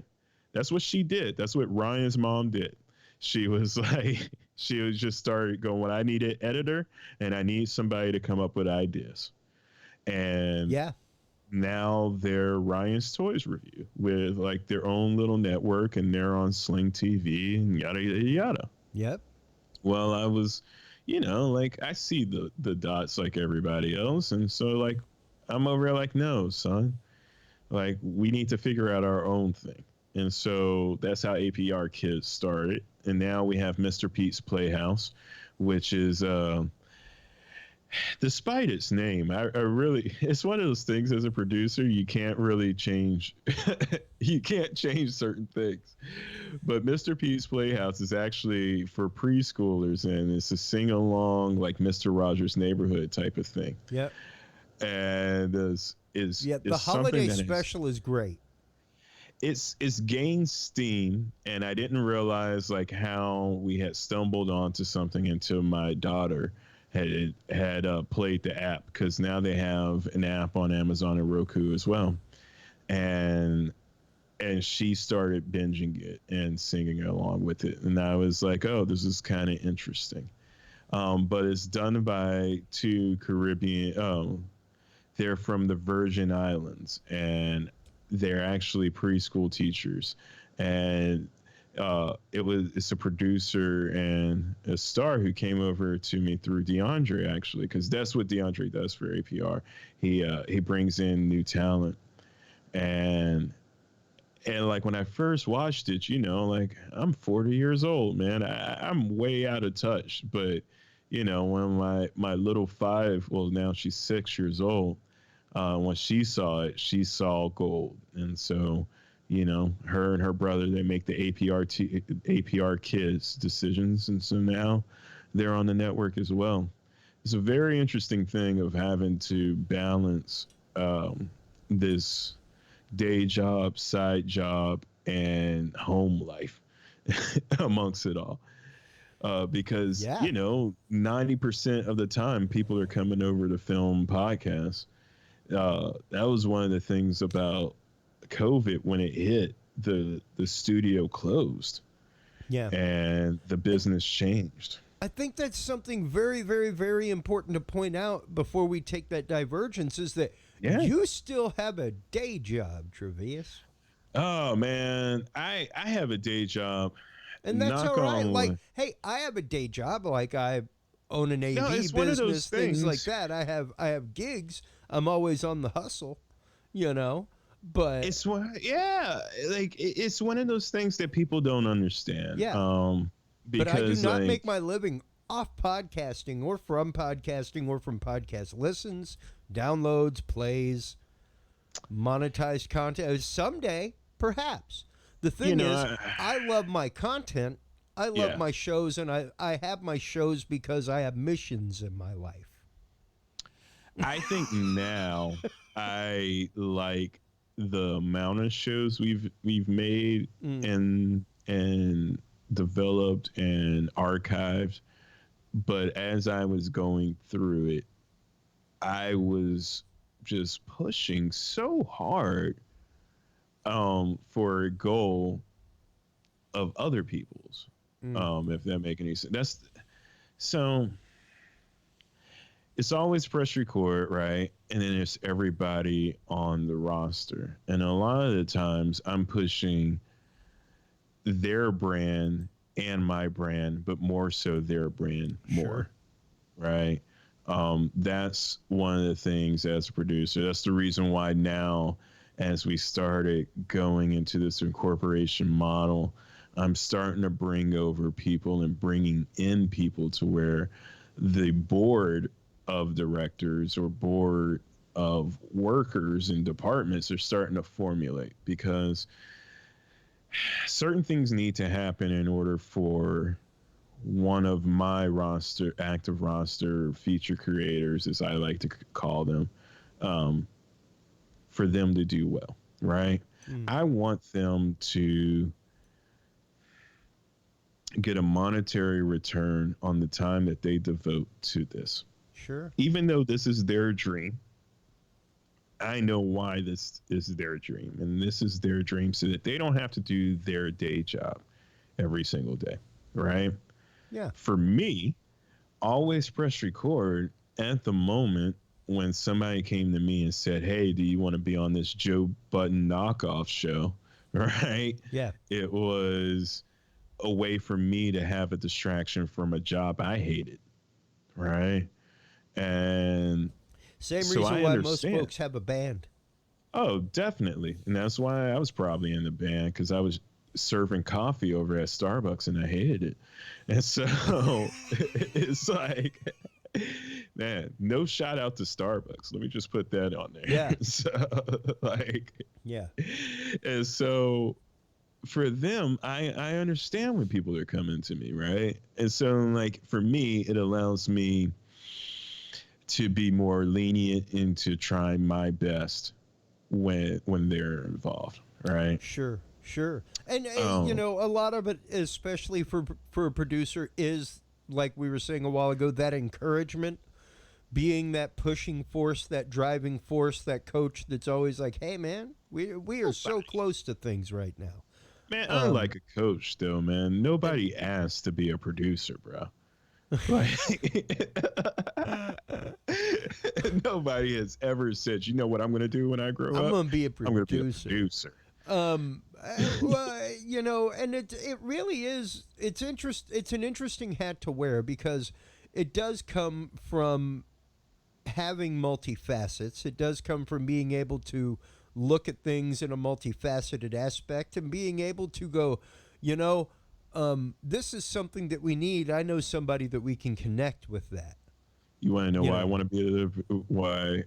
That's what she did. That's what Ryan's mom did. She was like, just started going, well, I need an editor and I need somebody to come up with ideas. And yeah. Now they're Ryan's Toys review with like their own little network and they're on Sling TV and yada, yada, yada. Yep. Well, I was, I see the dots like everybody else. And so I'm over there like, no, son, like we need to figure out our own thing. And so that's how APR Kids started. And now we have Mr. Pete's Playhouse, which is, despite its name, I really, it's one of those things as a producer, you can't really change, you can't change certain things. But Mr. Pete's Playhouse is actually for preschoolers, and it's a sing along, like Mr. Rogers' Neighborhood type of thing. Yep. And the holiday special is great. It's gained steam, and I didn't realize like how we had stumbled onto something until my daughter had played the app, because now they have an app on Amazon and Roku as well, and she started binging it and singing along with it, and I was like, oh, this is kind of interesting. But it's done by two Caribbean. They're from the Virgin Islands, and they're actually preschool teachers, and it's a producer and a star who came over to me through DeAndre, actually, because that's what DeAndre does for APR. He brings in new talent, and like when I first watched it, like I'm 40 years old, man. I'm way out of touch, but when my little 5, well, now she's 6 years old, when she saw it, she saw gold. And so, her and her brother, they make the APR Kids decisions. And so now they're on the network as well. It's a very interesting thing of having to balance this day job, side job, and home life amongst it all. Because, 90% of the time people are coming over to film podcasts. That was one of the things about COVID when it hit. The studio closed, and the business changed. I think that's something very, very, very important to point out before we take that divergence, is that you still have a day job, Traveus. Oh man, I have a day job, and that's all right. Like, hey, I have a day job. Like, I own an AV business, things like that. I have gigs. I'm always on the hustle, but it's it's one of those things that people don't understand. Yeah. Because but I do not make my living off podcasting or from podcasting or from podcast listens, downloads, plays, monetized content. Someday, perhaps. The thing is, I love my content. I love my shows, and I have my shows because I have missions in my life. I think now I like the amount of shows we've made and developed and archived. But as I was going through it, I was just pushing so hard for a goal of other people's, if that make any sense. So it's always press record, right? And then there's everybody on the roster. And a lot of the times I'm pushing their brand and my brand, but more so their brand more, right? That's one of the things as a producer. That's the reason why now, as we started going into this incorporation model, I'm starting to bring over people and bringing in people to where the board of directors or board of workers and departments are starting to formulate, because certain things need to happen in order for one of my active roster feature creators, as I like to call them, for them to do well, right? I want them to get a monetary return on the time that they devote to this. Sure. Even though this is their dream, I know why this is their dream. And this is their dream so that they don't have to do their day job every single day, right? Yeah. For me, always press record at the moment when somebody came to me and said, hey, do you want to be on this Joe Budden knockoff show, right? Yeah. It was a way for me to have a distraction from a job I hated, right? And same reason why most folks have a band. Oh, definitely. And that's why I was probably in the band, because I was serving coffee over at Starbucks and I hated it. And so it's like, man, no shout out to Starbucks. Let me just put that on there. Yeah. So, like, Yeah. and so for them, I understand when people are coming to me, right? And so, like, for me, it allows me to be more lenient into trying my best when they're involved, right? Sure, sure. And you Um, know, a lot of it, especially for a producer, is like we were saying a while ago, that encouragement, being that pushing force, that driving force, that coach that's always like, "Hey, man, we are so close to things right now." man, I like a coach though, man. And Nobody asked to be a producer, bro. Like, nobody has ever said, you know what I'm going to do when I grow I'm up? gonna be a I'm going to be a producer. producer. Well, you know, and it really is. It's It's an interesting hat to wear because it does come from having multifacets. It does come from being able to look at things in a multifaceted aspect and being able to go, you know, this is something that we need. I know somebody that we can connect with that. You want to know You why I know, want to be why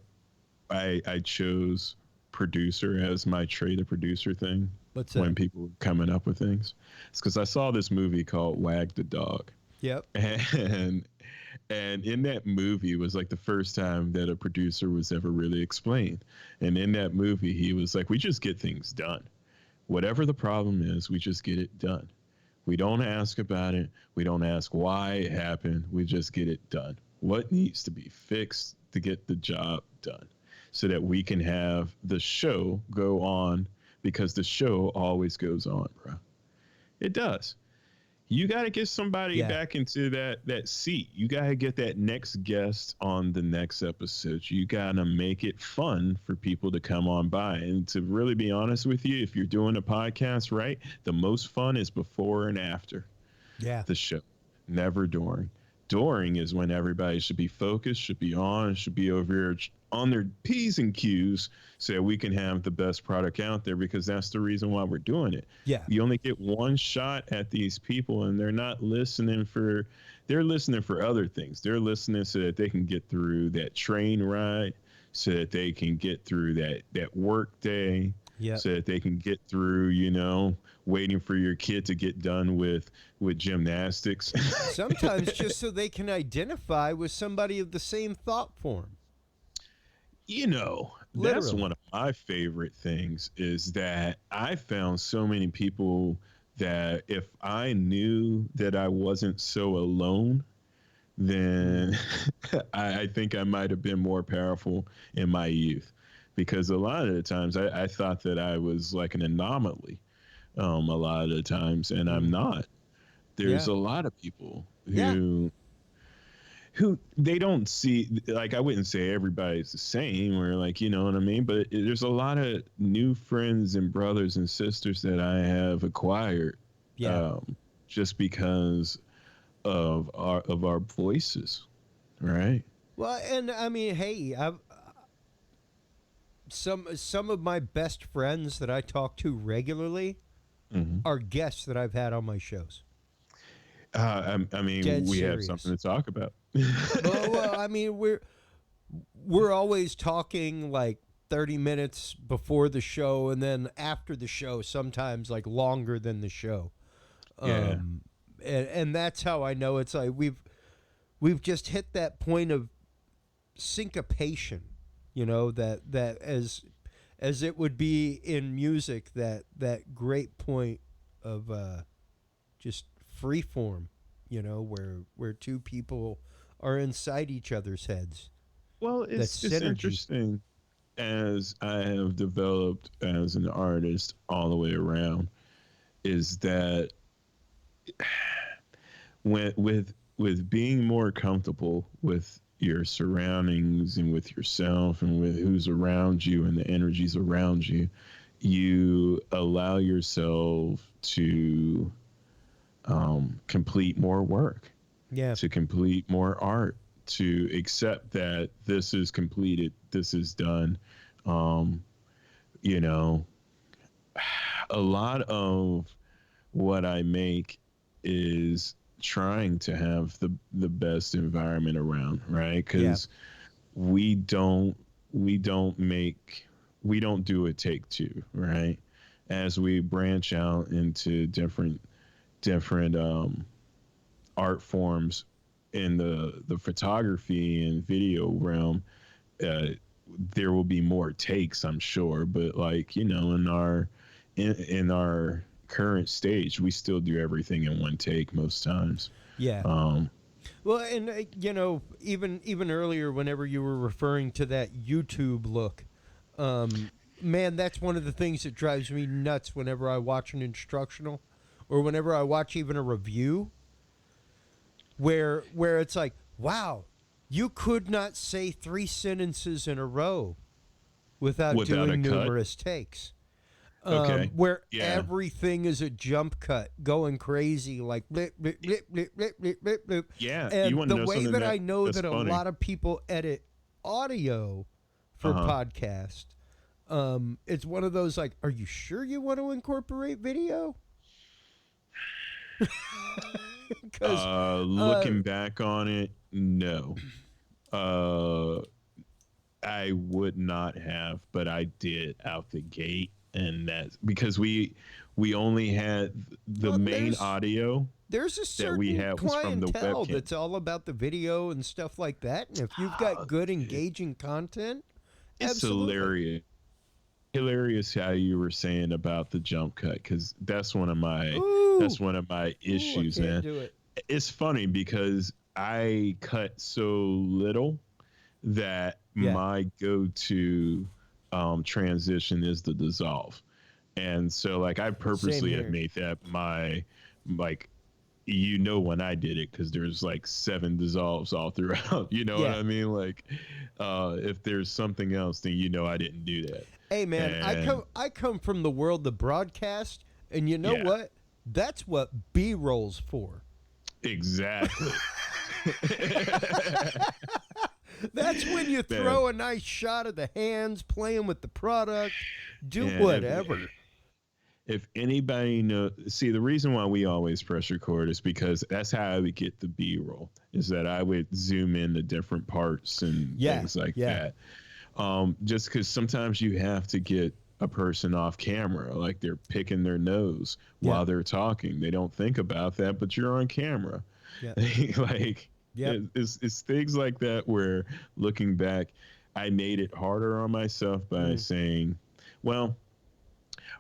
I chose producer as my trade, a producer thing, what's when that? people were coming up with things? It's because I saw this movie called Wag the Dog. Yep. And in that movie was like the first time that a producer was ever really explained. And in that movie, he was like, we just get things done. Whatever the problem is, we just get it done. We don't ask about it. We don't ask why it happened. We just get it done. What needs to be fixed to get the job done so that we can have the show go on, because the show always goes on, bro. It does. You got to get somebody Yeah. back into that seat. You got to get that next guest on the next episode. You got to make it fun for people to come on by. And to really be honest with you, if you're doing a podcast, right, the most fun is before and after Yeah. the show, never during. During is when everybody should be focused, should be on, should be over here on their P's and Q's so that we can have the best product out there, because that's the reason why we're doing it. Yeah. You only get one shot at these people, and they're not listening they're listening for other things. They're listening so that they can get through that train ride, so that they can get through that work day, Yeah. so that they can get through, waiting for your kid to get done with gymnastics. Sometimes just so they can identify with somebody of the same thought form. That's Literally. one of my favorite things, is that I found so many people that if I knew that I wasn't so alone, then I think I might have been more powerful in my youth, because a lot of the times I thought that I was like an anomaly, a lot of the times, and I'm not. There's Yeah. a lot of people Yeah. who they don't see, like, I wouldn't say everybody's the same, or, like, you know what I mean, but there's a lot of new friends and brothers and sisters that I have acquired, Yeah. just because of our voices, right? Well, and I mean, hey, I've some of my best friends that I talk to regularly Hmm. are guests that I've had on my shows. I mean, Dead we have serious. something to talk about. Well, I mean, we're always talking like 30 minutes before the show, and then after the show, sometimes like longer than the show. Yeah. And that's how I know it's like we've just hit that point of syncopation, that as it would be in music, that great point of just free form, where two people are inside each other's heads. Well, That's it's synergy. interesting, as I have developed as an artist all the way around, is that with being more comfortable with your surroundings and with yourself and with who's around you and the energies around you, you allow yourself to complete more work, Yeah. to complete more art, to accept that this is completed, this is done. you know, a lot of what I make is trying to have the best environment around, right? Yeah. Because we don't we don't do a take two, right? As we branch out into different art forms in the photography and video realm, uh, there will be more takes, I'm sure. But like, you know, in our current stage, we still do everything in one take most times. Yeah. Um, Well, and you know, even earlier, whenever you were referring to that YouTube look, man, that's one of the things that drives me nuts whenever I watch an instructional, or whenever I watch even a review, where it's like, wow, you could not say 3 sentences in a row without without a doing cut. numerous takes. Okay. Where Yeah. everything is a jump cut, going crazy, like blip, blip, blip, blip, blip, blip, blip, blip. Yeah. You And want to the know way something that I know that's that a funny? lot of people edit audio for Uh-huh. podcast, it's one of those like, are you sure you want to incorporate video? Because Looking back on it, no. Uh, I would not have, but I did out the gate, and that's because we only had the well, main audio there's a that we certain had was from the clientele webcam. that's all about the video and stuff like that. And if you've got good engaging content, It's absolutely. hilarious how you were saying about the jump cut, because that's Ooh, one of my ooh, I issues, can't man. do it. It's funny because I cut so little that Yeah, my go-to transition is the dissolve. And so like I same purposely have here. made that my, like, you know, when I did it, because there's like 7 dissolves all throughout. You know what Yeah. I mean? Like, if there's something else, then you know I didn't do that. Hey man, And I come from the world of broadcast, and you know yeah, what? That's what B rolls for. exactly. That's when you Man, throw a nice shot of the hands, playing with the product, do and whatever. if anybody know, see, the reason why we always press record is because that's how I would get the B-roll, is that I would zoom in the different parts and Yeah, things like yeah, that. Just because sometimes you have to get a person off camera, like they're picking their nose yeah, while they're talking. They don't think about that, but you're on camera. yeah, Like, yep, it's things like that where, looking back, I made it harder on myself by saying, well,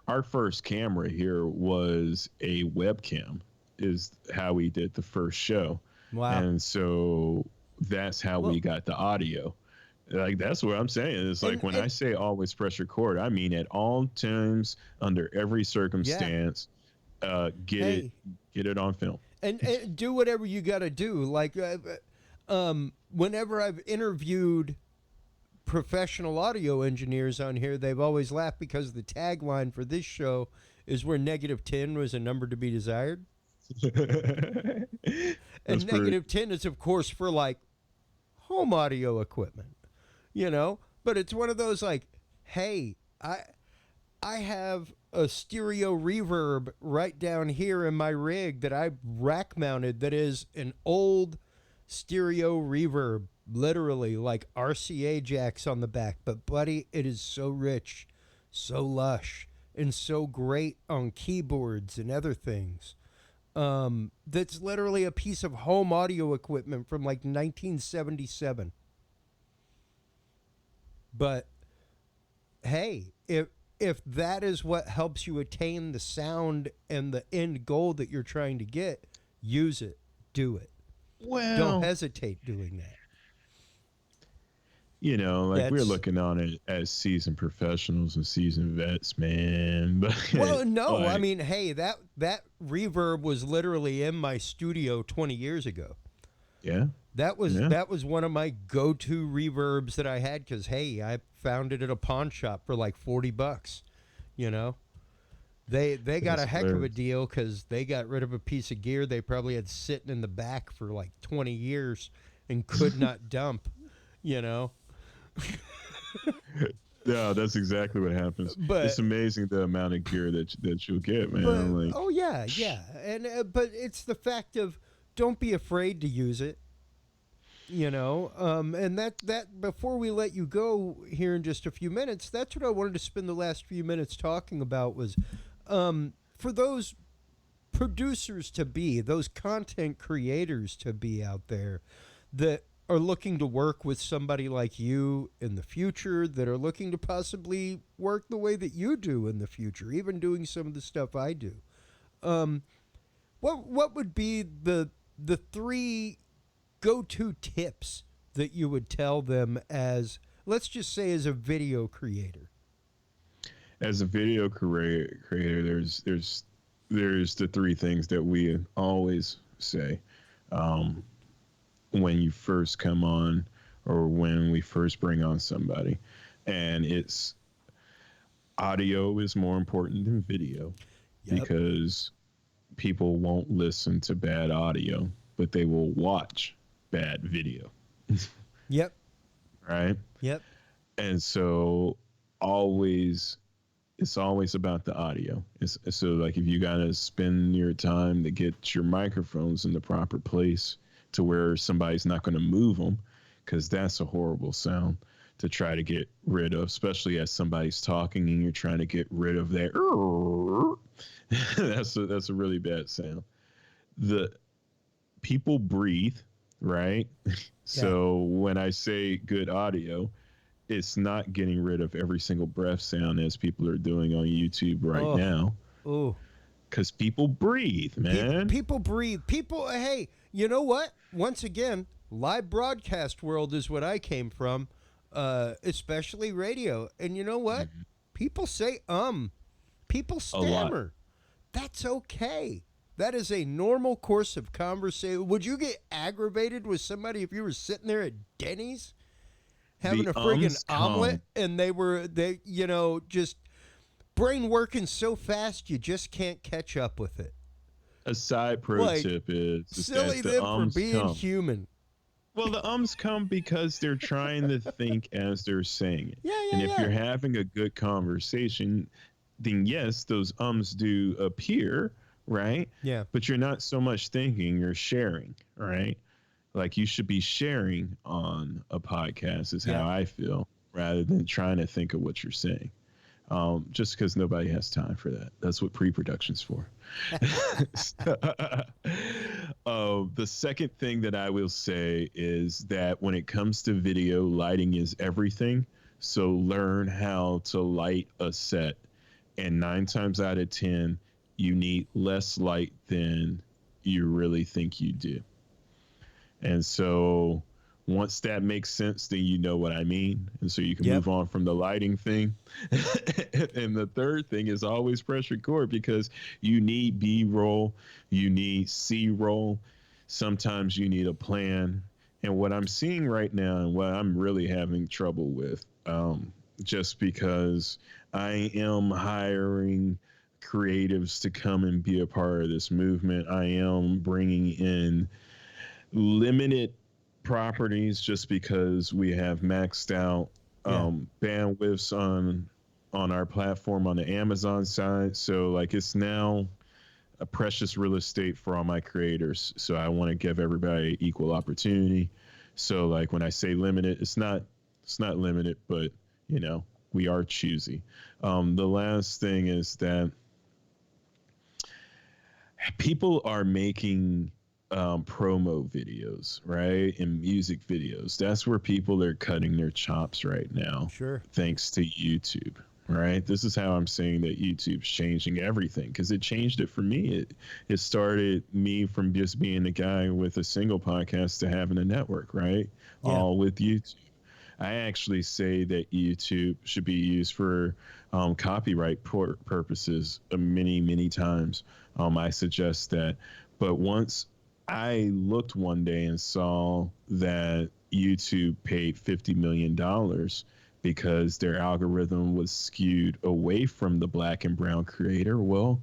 our first camera here was a webcam, is how we did the first show. wow. And so that's how we Well, got the audio. Like, that's what I'm saying. It's like, when I and say always press record, I mean at all times, under every yeah, circumstance, hey, get it on film. and do whatever you got to do. Like, whenever I've interviewed professional audio engineers on here, they've always laughed because the tagline for this show is where -10 was a number to be desired. That's And pretty. -10 is, of course, for like home audio equipment, you know? But it's one of those like, hey, I have a stereo reverb right down here in my rig that I rack mounted that is an old stereo reverb, literally like RCA jacks on the back. But buddy, it is so rich, so lush, and so great on keyboards and other things. That's literally a piece of home audio equipment from like 1977. But hey, if that is what helps you attain the sound and the end goal that you're trying to get, use it. Do it. Don't Well, hesitate doing that. you know, like, we're That's looking on it as seasoned professionals and seasoned vets, man. But well, no, I like, mean, hey, that reverb was literally in my studio 20 years ago. yeah, That was yeah, that was one of my go-to reverbs that I had because hey, I found it at a pawn shop for like $40. You know, they got that's a heck of a hilarious. deal because they got rid of a piece of gear they probably had sitting in the back for like 20 years and could not dump. You know, Yeah, that's exactly what happens. But it's amazing the amount of gear that you'll get, man. but Like, oh yeah, yeah, and but it's the fact of don't be afraid to use it. And that before we let you go here in just a few minutes, that's what I wanted to spend the last few minutes talking about was for those producers to be, those content creators to be out there that are looking to work with somebody like you in the future, that are looking to possibly work the way that you do in the future, even doing some of the stuff I do. What would be the three go-to tips that you would tell them as, let's just say, as a video creator? as a video creator, there's the three things that we always say when you first come on or when we first bring on somebody, and it's audio is more important than video. Yep. Because people won't listen to bad audio, but they will watch bad video. Yep. Right? Yep. And so it's always about the audio. So like if you got to spend your time to get your microphones in the proper place to where somebody's not going to move them, because that's a horrible sound to try to get rid of, especially as somebody's talking and you're trying to get rid of that. That's a really bad sound. The people breathe, right? So when I say good audio, it's not getting rid of every single breath sound as people are doing on YouTube right now. Oh, because people breathe, man. People breathe. People, hey, you know what? Once again, live broadcast world is what I came from, especially radio. And you know what? Mm-hmm. People say people stammer. That's okay. That is a normal course of conversation. Would you get aggravated with somebody if you were sitting there at Denny's having a friggin' omelet and they just brain working so fast you just can't catch up with it? A side pro tip is silly that them for being human. Well, the ums come because they're trying to think as they're saying it. And if you're having a good conversation, then yes, those ums do appear, right? Yeah. But you're not so much thinking, you're sharing, right? Like you should be sharing on a podcast is how I feel, rather than trying to think of what you're saying. Just because nobody has time for that. That's what pre-production's for. The second thing that I will say is that when it comes to video, lighting is everything. So learn how to light a set. And 9 times out of 10, you need less light than you really think you do. And so once that makes sense, then you know what I mean. And so you can move on from the lighting thing. And the third thing is always press record, because you need B-roll, you need C-roll. Sometimes you need a plan. And what I'm seeing right now, and what I'm really having trouble with, just because I am hiring creatives to come and be a part of this movement, I am bringing in limited properties just because we have maxed out bandwidths on our platform on the Amazon side. So like it's now a precious real estate for all my creators. So I want to give everybody equal opportunity. So like when I say limited, it's not limited, but you know, we are choosy. The last thing is that people are making promo videos, right? And music videos. That's where people are cutting their chops right now. Sure. Thanks to YouTube, right? This is how I'm saying that YouTube's changing everything, because it changed it for me. It started me from just being a guy with a single podcast to having a network, right? Yeah. All with YouTube. I actually say that YouTube should be used for copyright purposes many, many times. I suggest that. But once I looked one day and saw that YouTube paid $50 million because their algorithm was skewed away from the black and brown creator. Well,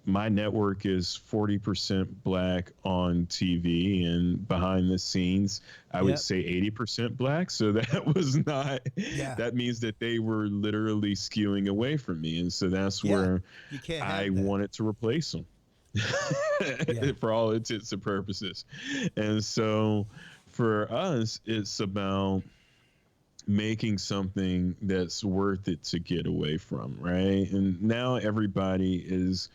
my network is 40% black on TV, and behind the scenes, I would say 80% black. So that was not, that means that they were literally skewing away from me. And so that's where you can't I have that. wanted to replace them for all intents and purposes. And so for us, it's about making something that's worth it to get away from, right? And now everybody is,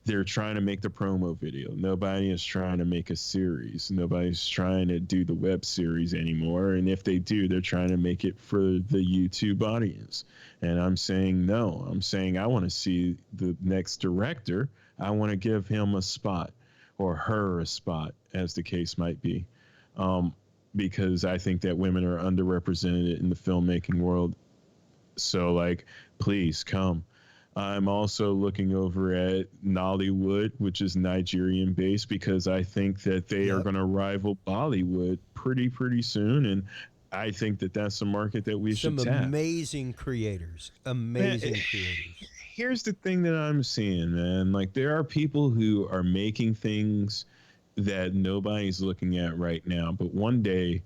they're trying to make the promo video. Nobody is trying to make a series. Nobody's trying to do the web series anymore. And if they do, they're trying to make it for the YouTube audience. And I'm saying no. I'm saying I want to see the next director. I want to give him a spot, or her a spot, as the case might be. Because I think that women are underrepresented in the filmmaking world. So, like, please come. I'm also looking over at Nollywood, which is Nigerian based, because I think that they are going to rival Bollywood pretty soon. And I think that that's a market that we should tap. Some amazing creators. Amazing creators. Here's the thing that I'm seeing, man. Like, there are people who are making things that nobody's looking at right now, but one day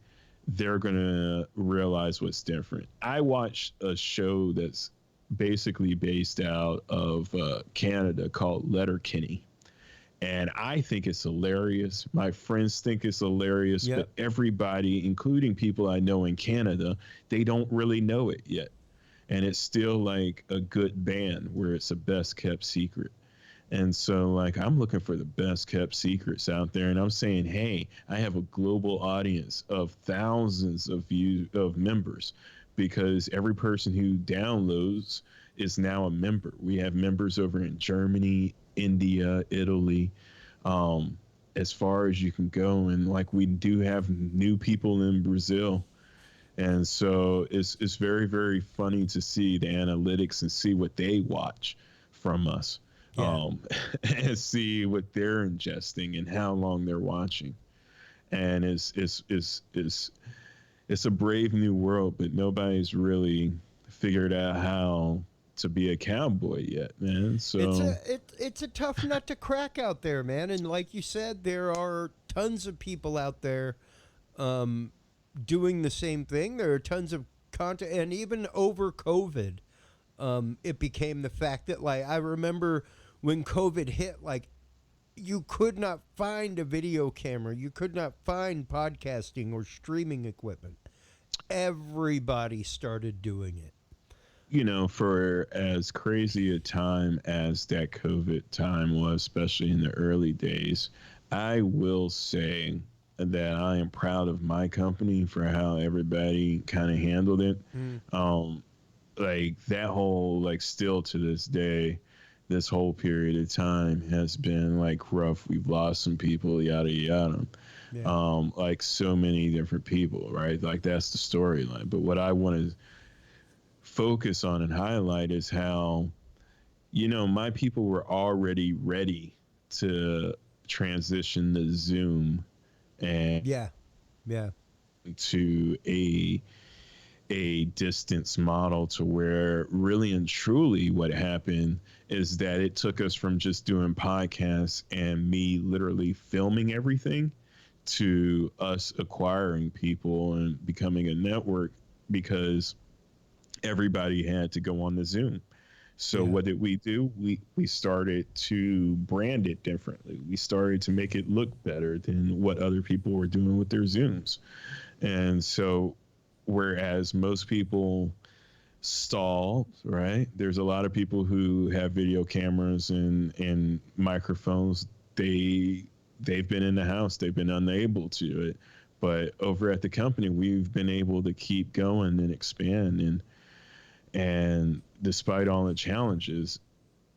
they're going to realize what's different. I watched a show that's basically based out of Canada called Letterkenny, and I think it's hilarious. My friends think it's hilarious, but everybody, including people I know in Canada, they don't really know it yet. And it's still like a good band where it's a best kept secret. And so, like, I'm looking for the best kept secrets out there, and I'm saying, hey, I have a global audience of thousands of members, because every person who downloads is now a member. We have members over in Germany, India, Italy, as far as you can go. And like, we do have new people in Brazil. And so it's very, very funny to see the analytics and see what they watch from us. And see what they're ingesting and how long they're watching. And it's a brave new world, but nobody's really figured out how to be a cowboy yet, man. So it's a tough nut to crack out there, man. And like you said, there are tons of people out there doing the same thing. There are tons of content, and even over COVID, it became the fact that, like, I remember when COVID hit, like, you could not find a video camera. You could not find podcasting or streaming equipment. Everybody started doing it. You know, for as crazy a time as that COVID time was, especially in the early days, I will say that I am proud of my company for how everybody kind of handled it. Like, that whole, like, still to this day, this whole period of time has been like rough. We've lost some people, yada yada. Like, so many different people, right? Like, that's the storyline. But what I want to focus on and highlight is how, you know, my people were already ready to transition to Zoom and to a distance model, to where really and truly what happened is that it took us from just doing podcasts and me literally filming everything to us acquiring people and becoming a network, because everybody had to go on the Zoom. So what did we do? We started to brand it differently. We started to make it look better than what other people were doing with their Zooms. And so, whereas most people stall, right? There's a lot of people who have video cameras and microphones. They've been in the house. They've been unable to do it. But over at the company, we've been able to keep going and expand. And despite all the challenges,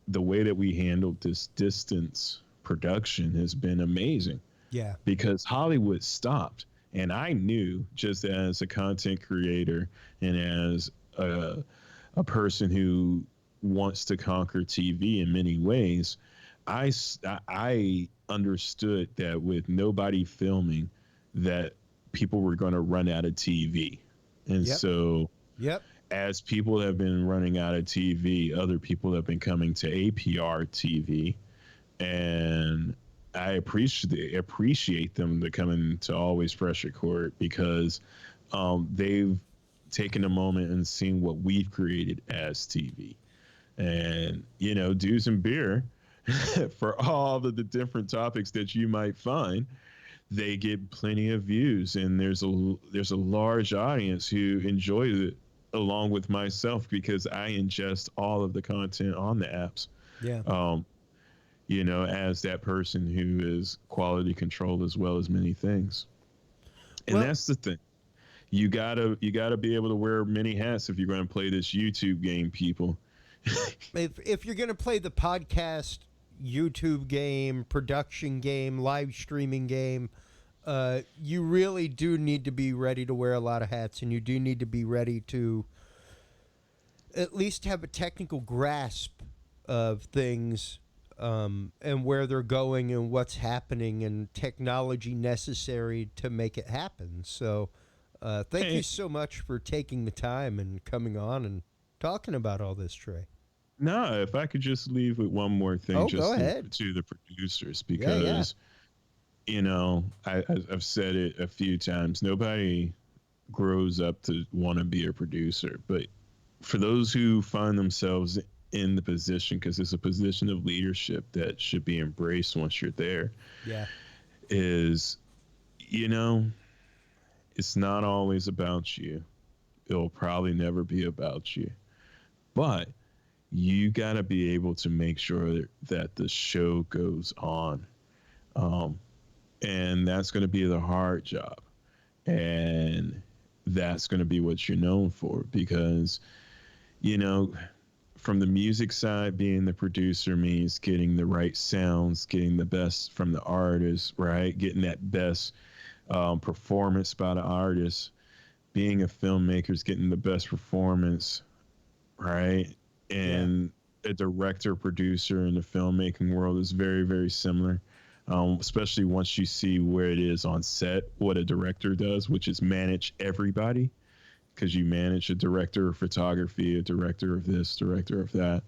the way that we handled this distance production has been amazing. Yeah. Because Hollywood stopped. And I knew, just as a content creator and as a person who wants to conquer TV in many ways, I understood that with nobody filming, that people were going to run out of TV. And so as people have been running out of TV, other people have been coming to APR TV, and I appreciate them to come into Always Press Record because they've taken a moment and seen what we've created as TV. And, Dues and Beer, for all of the different topics that you might find, they get plenty of views, and there's a large audience who enjoys it along with myself because I ingest all of the content on the apps. Yeah. As that person who is quality control as well as many things. And that's the thing. You gotta be able to wear many hats if you're going to play this YouTube game, people. If you're going to play the podcast, YouTube game, production game, live streaming game, you really do need to be ready to wear a lot of hats, and you do need to be ready to at least have a technical grasp of things, and where they're going and what's happening and technology necessary to make it happen. So thank you so much for taking the time and coming on and talking about all this, Trey. No, if I could just leave with one more thing, go ahead. To the producers, because I've said it a few times. Nobody grows up to want to be a producer, but for those who find themselves in the position, because it's a position of leadership that should be embraced once you're there. Yeah, is it's not always about you. It'll probably never be about you, but you got to be able to make sure that the show goes on. And that's going to be the hard job. And that's going to be what you're known for because, from the music side, being the producer means getting the right sounds, getting the best from the artist, right? Getting that best performance by the artist. Being a filmmaker is getting the best performance, right? And a director, producer in the filmmaking world is very, very similar, especially once you see where it is on set, what a director does, which is manage everybody, because you manage a director of photography, a director of this, director of that.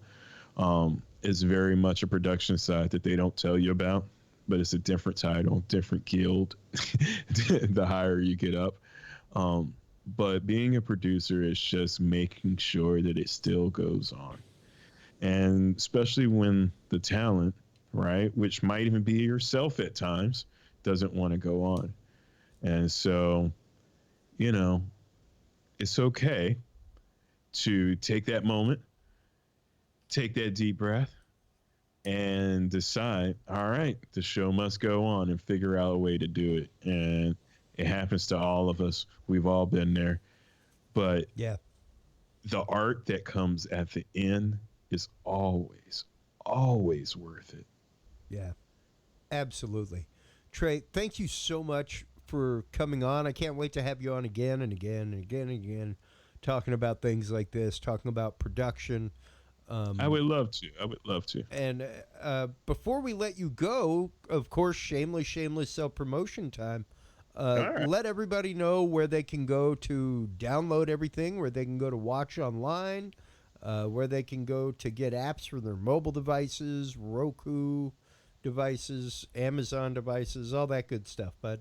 It's very much a production side that they don't tell you about, but it's a different title, different guild, the higher you get up. But being a producer is just making sure that it still goes on. And especially when the talent, right, which might even be yourself at times, doesn't want to go on. And so, it's okay to take that moment, take that deep breath, and decide, all right, the show must go on, and figure out a way to do it. And it happens to all of us. We've all been there. But the art that comes at the end is always, always worth it. Yeah, absolutely. Trey, thank you so much for coming on. I can't wait to have you on again and again and again and again, talking about things like this, talking about production. I would love to. And before we let you go, of course, shameless self-promotion time. Right. Let everybody know where they can go to download everything, where they can go to watch online, where they can go to get apps for their mobile devices, Roku devices, Amazon devices, all that good stuff, bud.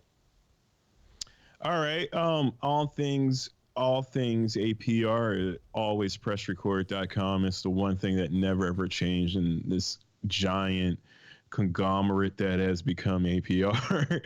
All right. All things APR at alwayspressrecord.com. It's the one thing that never ever changed in this giant conglomerate that has become APR.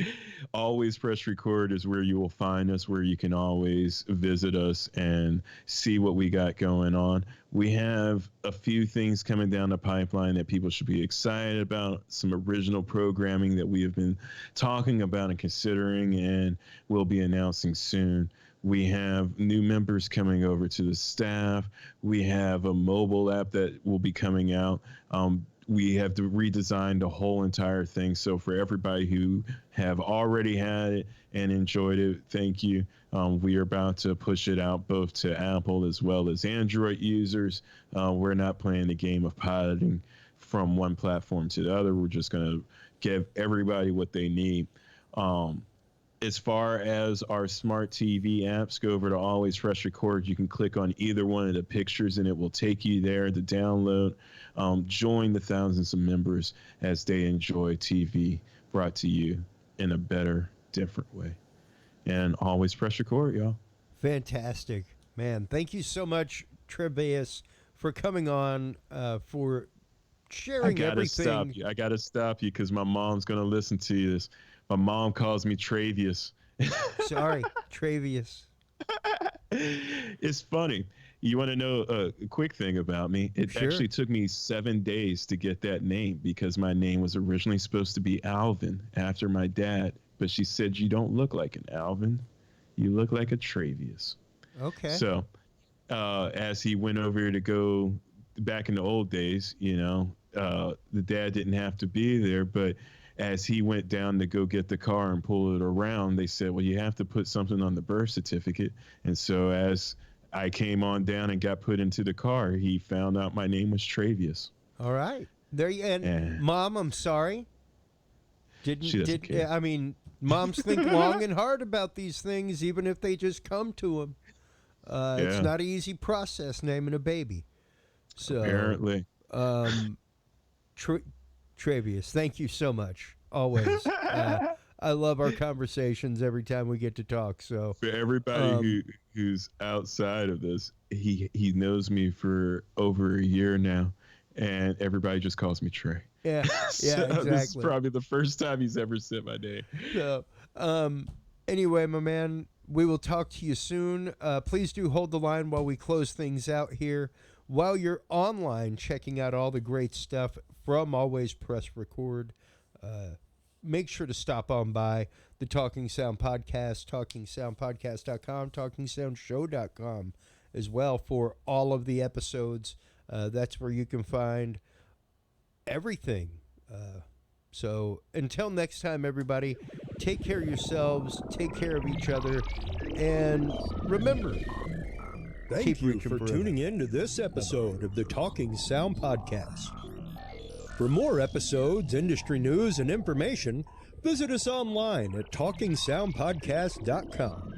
Always Press Record is where you will find us, where you can always visit us and see what we got going on. We have a few things coming down the pipeline that people should be excited about, some original programming that we have been talking about and considering, and we'll be announcing soon. We have new members coming over to the staff. We have a mobile app that will be coming out. We have to redesign the whole entire thing. So for everybody who have already had it and enjoyed it, thank you. We are about to push it out both to Apple as well as Android users. We're not playing the game of piloting from one platform to the other. We're just going to give everybody what they need. As far as our smart TV apps, go over to Always Fresh Record. You can click on either one of the pictures and it will take you there to download. Join the thousands of members as they enjoy TV brought to you in a better, different way. And Always Fresh Record, y'all. Fantastic, man. Thank you so much, Traveus, for coming on, for sharing everything. I gotta stop you because my mom's gonna listen to this. My mom calls me Traveus. Sorry, Traveus. It's funny. You want to know a quick thing about me? It actually took me 7 days to get that name because my name was originally supposed to be Alvin after my dad. But she said, you don't look like an Alvin. You look like a Traveus. Okay. So as he went over here to go back in the old days, the dad didn't have to be there, but as he went down to go get the car and pull it around, they said, well, you have to put something on the birth certificate. And so as I came on down and got put into the car, he found out my name was Traveus. All right. There you and Mom, I'm sorry. She doesn't care. I mean, moms think long and hard about these things, even if they just come to them. It's not an easy process naming a baby. So apparently. Traveus, thank you so much. Always. I love our conversations every time we get to talk. So for everybody who's outside of this, he knows me for over a year now, and everybody just calls me Trey. Yeah, So exactly. This is probably the first time he's ever said my name. So, anyway, my man, we will talk to you soon. Please do hold the line while we close things out here. While you're online checking out all the great stuff from Always Press Record, make sure to stop on by the Talking Sound Podcast, TalkingSoundPodcast.com, TalkingSoundShow.com as well for all of the episodes. That's where you can find everything. So until next time, everybody, take care of yourselves, take care of each other, and remember, thank you for tuning in to this episode of the Talking Sound Podcast. For more episodes, industry news, and information, visit us online at TalkingSoundPodcast.com.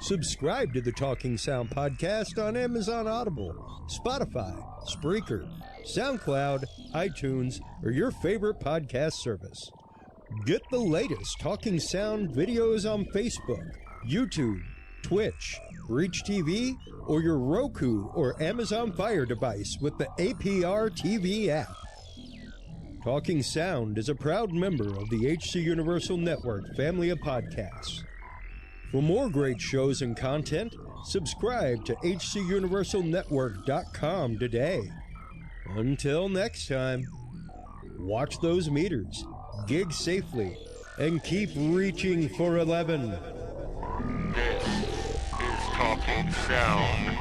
Subscribe to the Talking Sound Podcast on Amazon Audible, Spotify, Spreaker, SoundCloud, iTunes, or your favorite podcast service. Get the latest Talking Sound videos on Facebook, YouTube, Twitch, Reach TV, or your Roku or Amazon Fire device with the APR TV app. Talking Sound is a proud member of the HC Universal Network family of podcasts. For more great shows and content, subscribe to hcuniversalnetwork.com today. Until next time, watch those meters, gig safely, and keep reaching for 11. This is Talking Sound.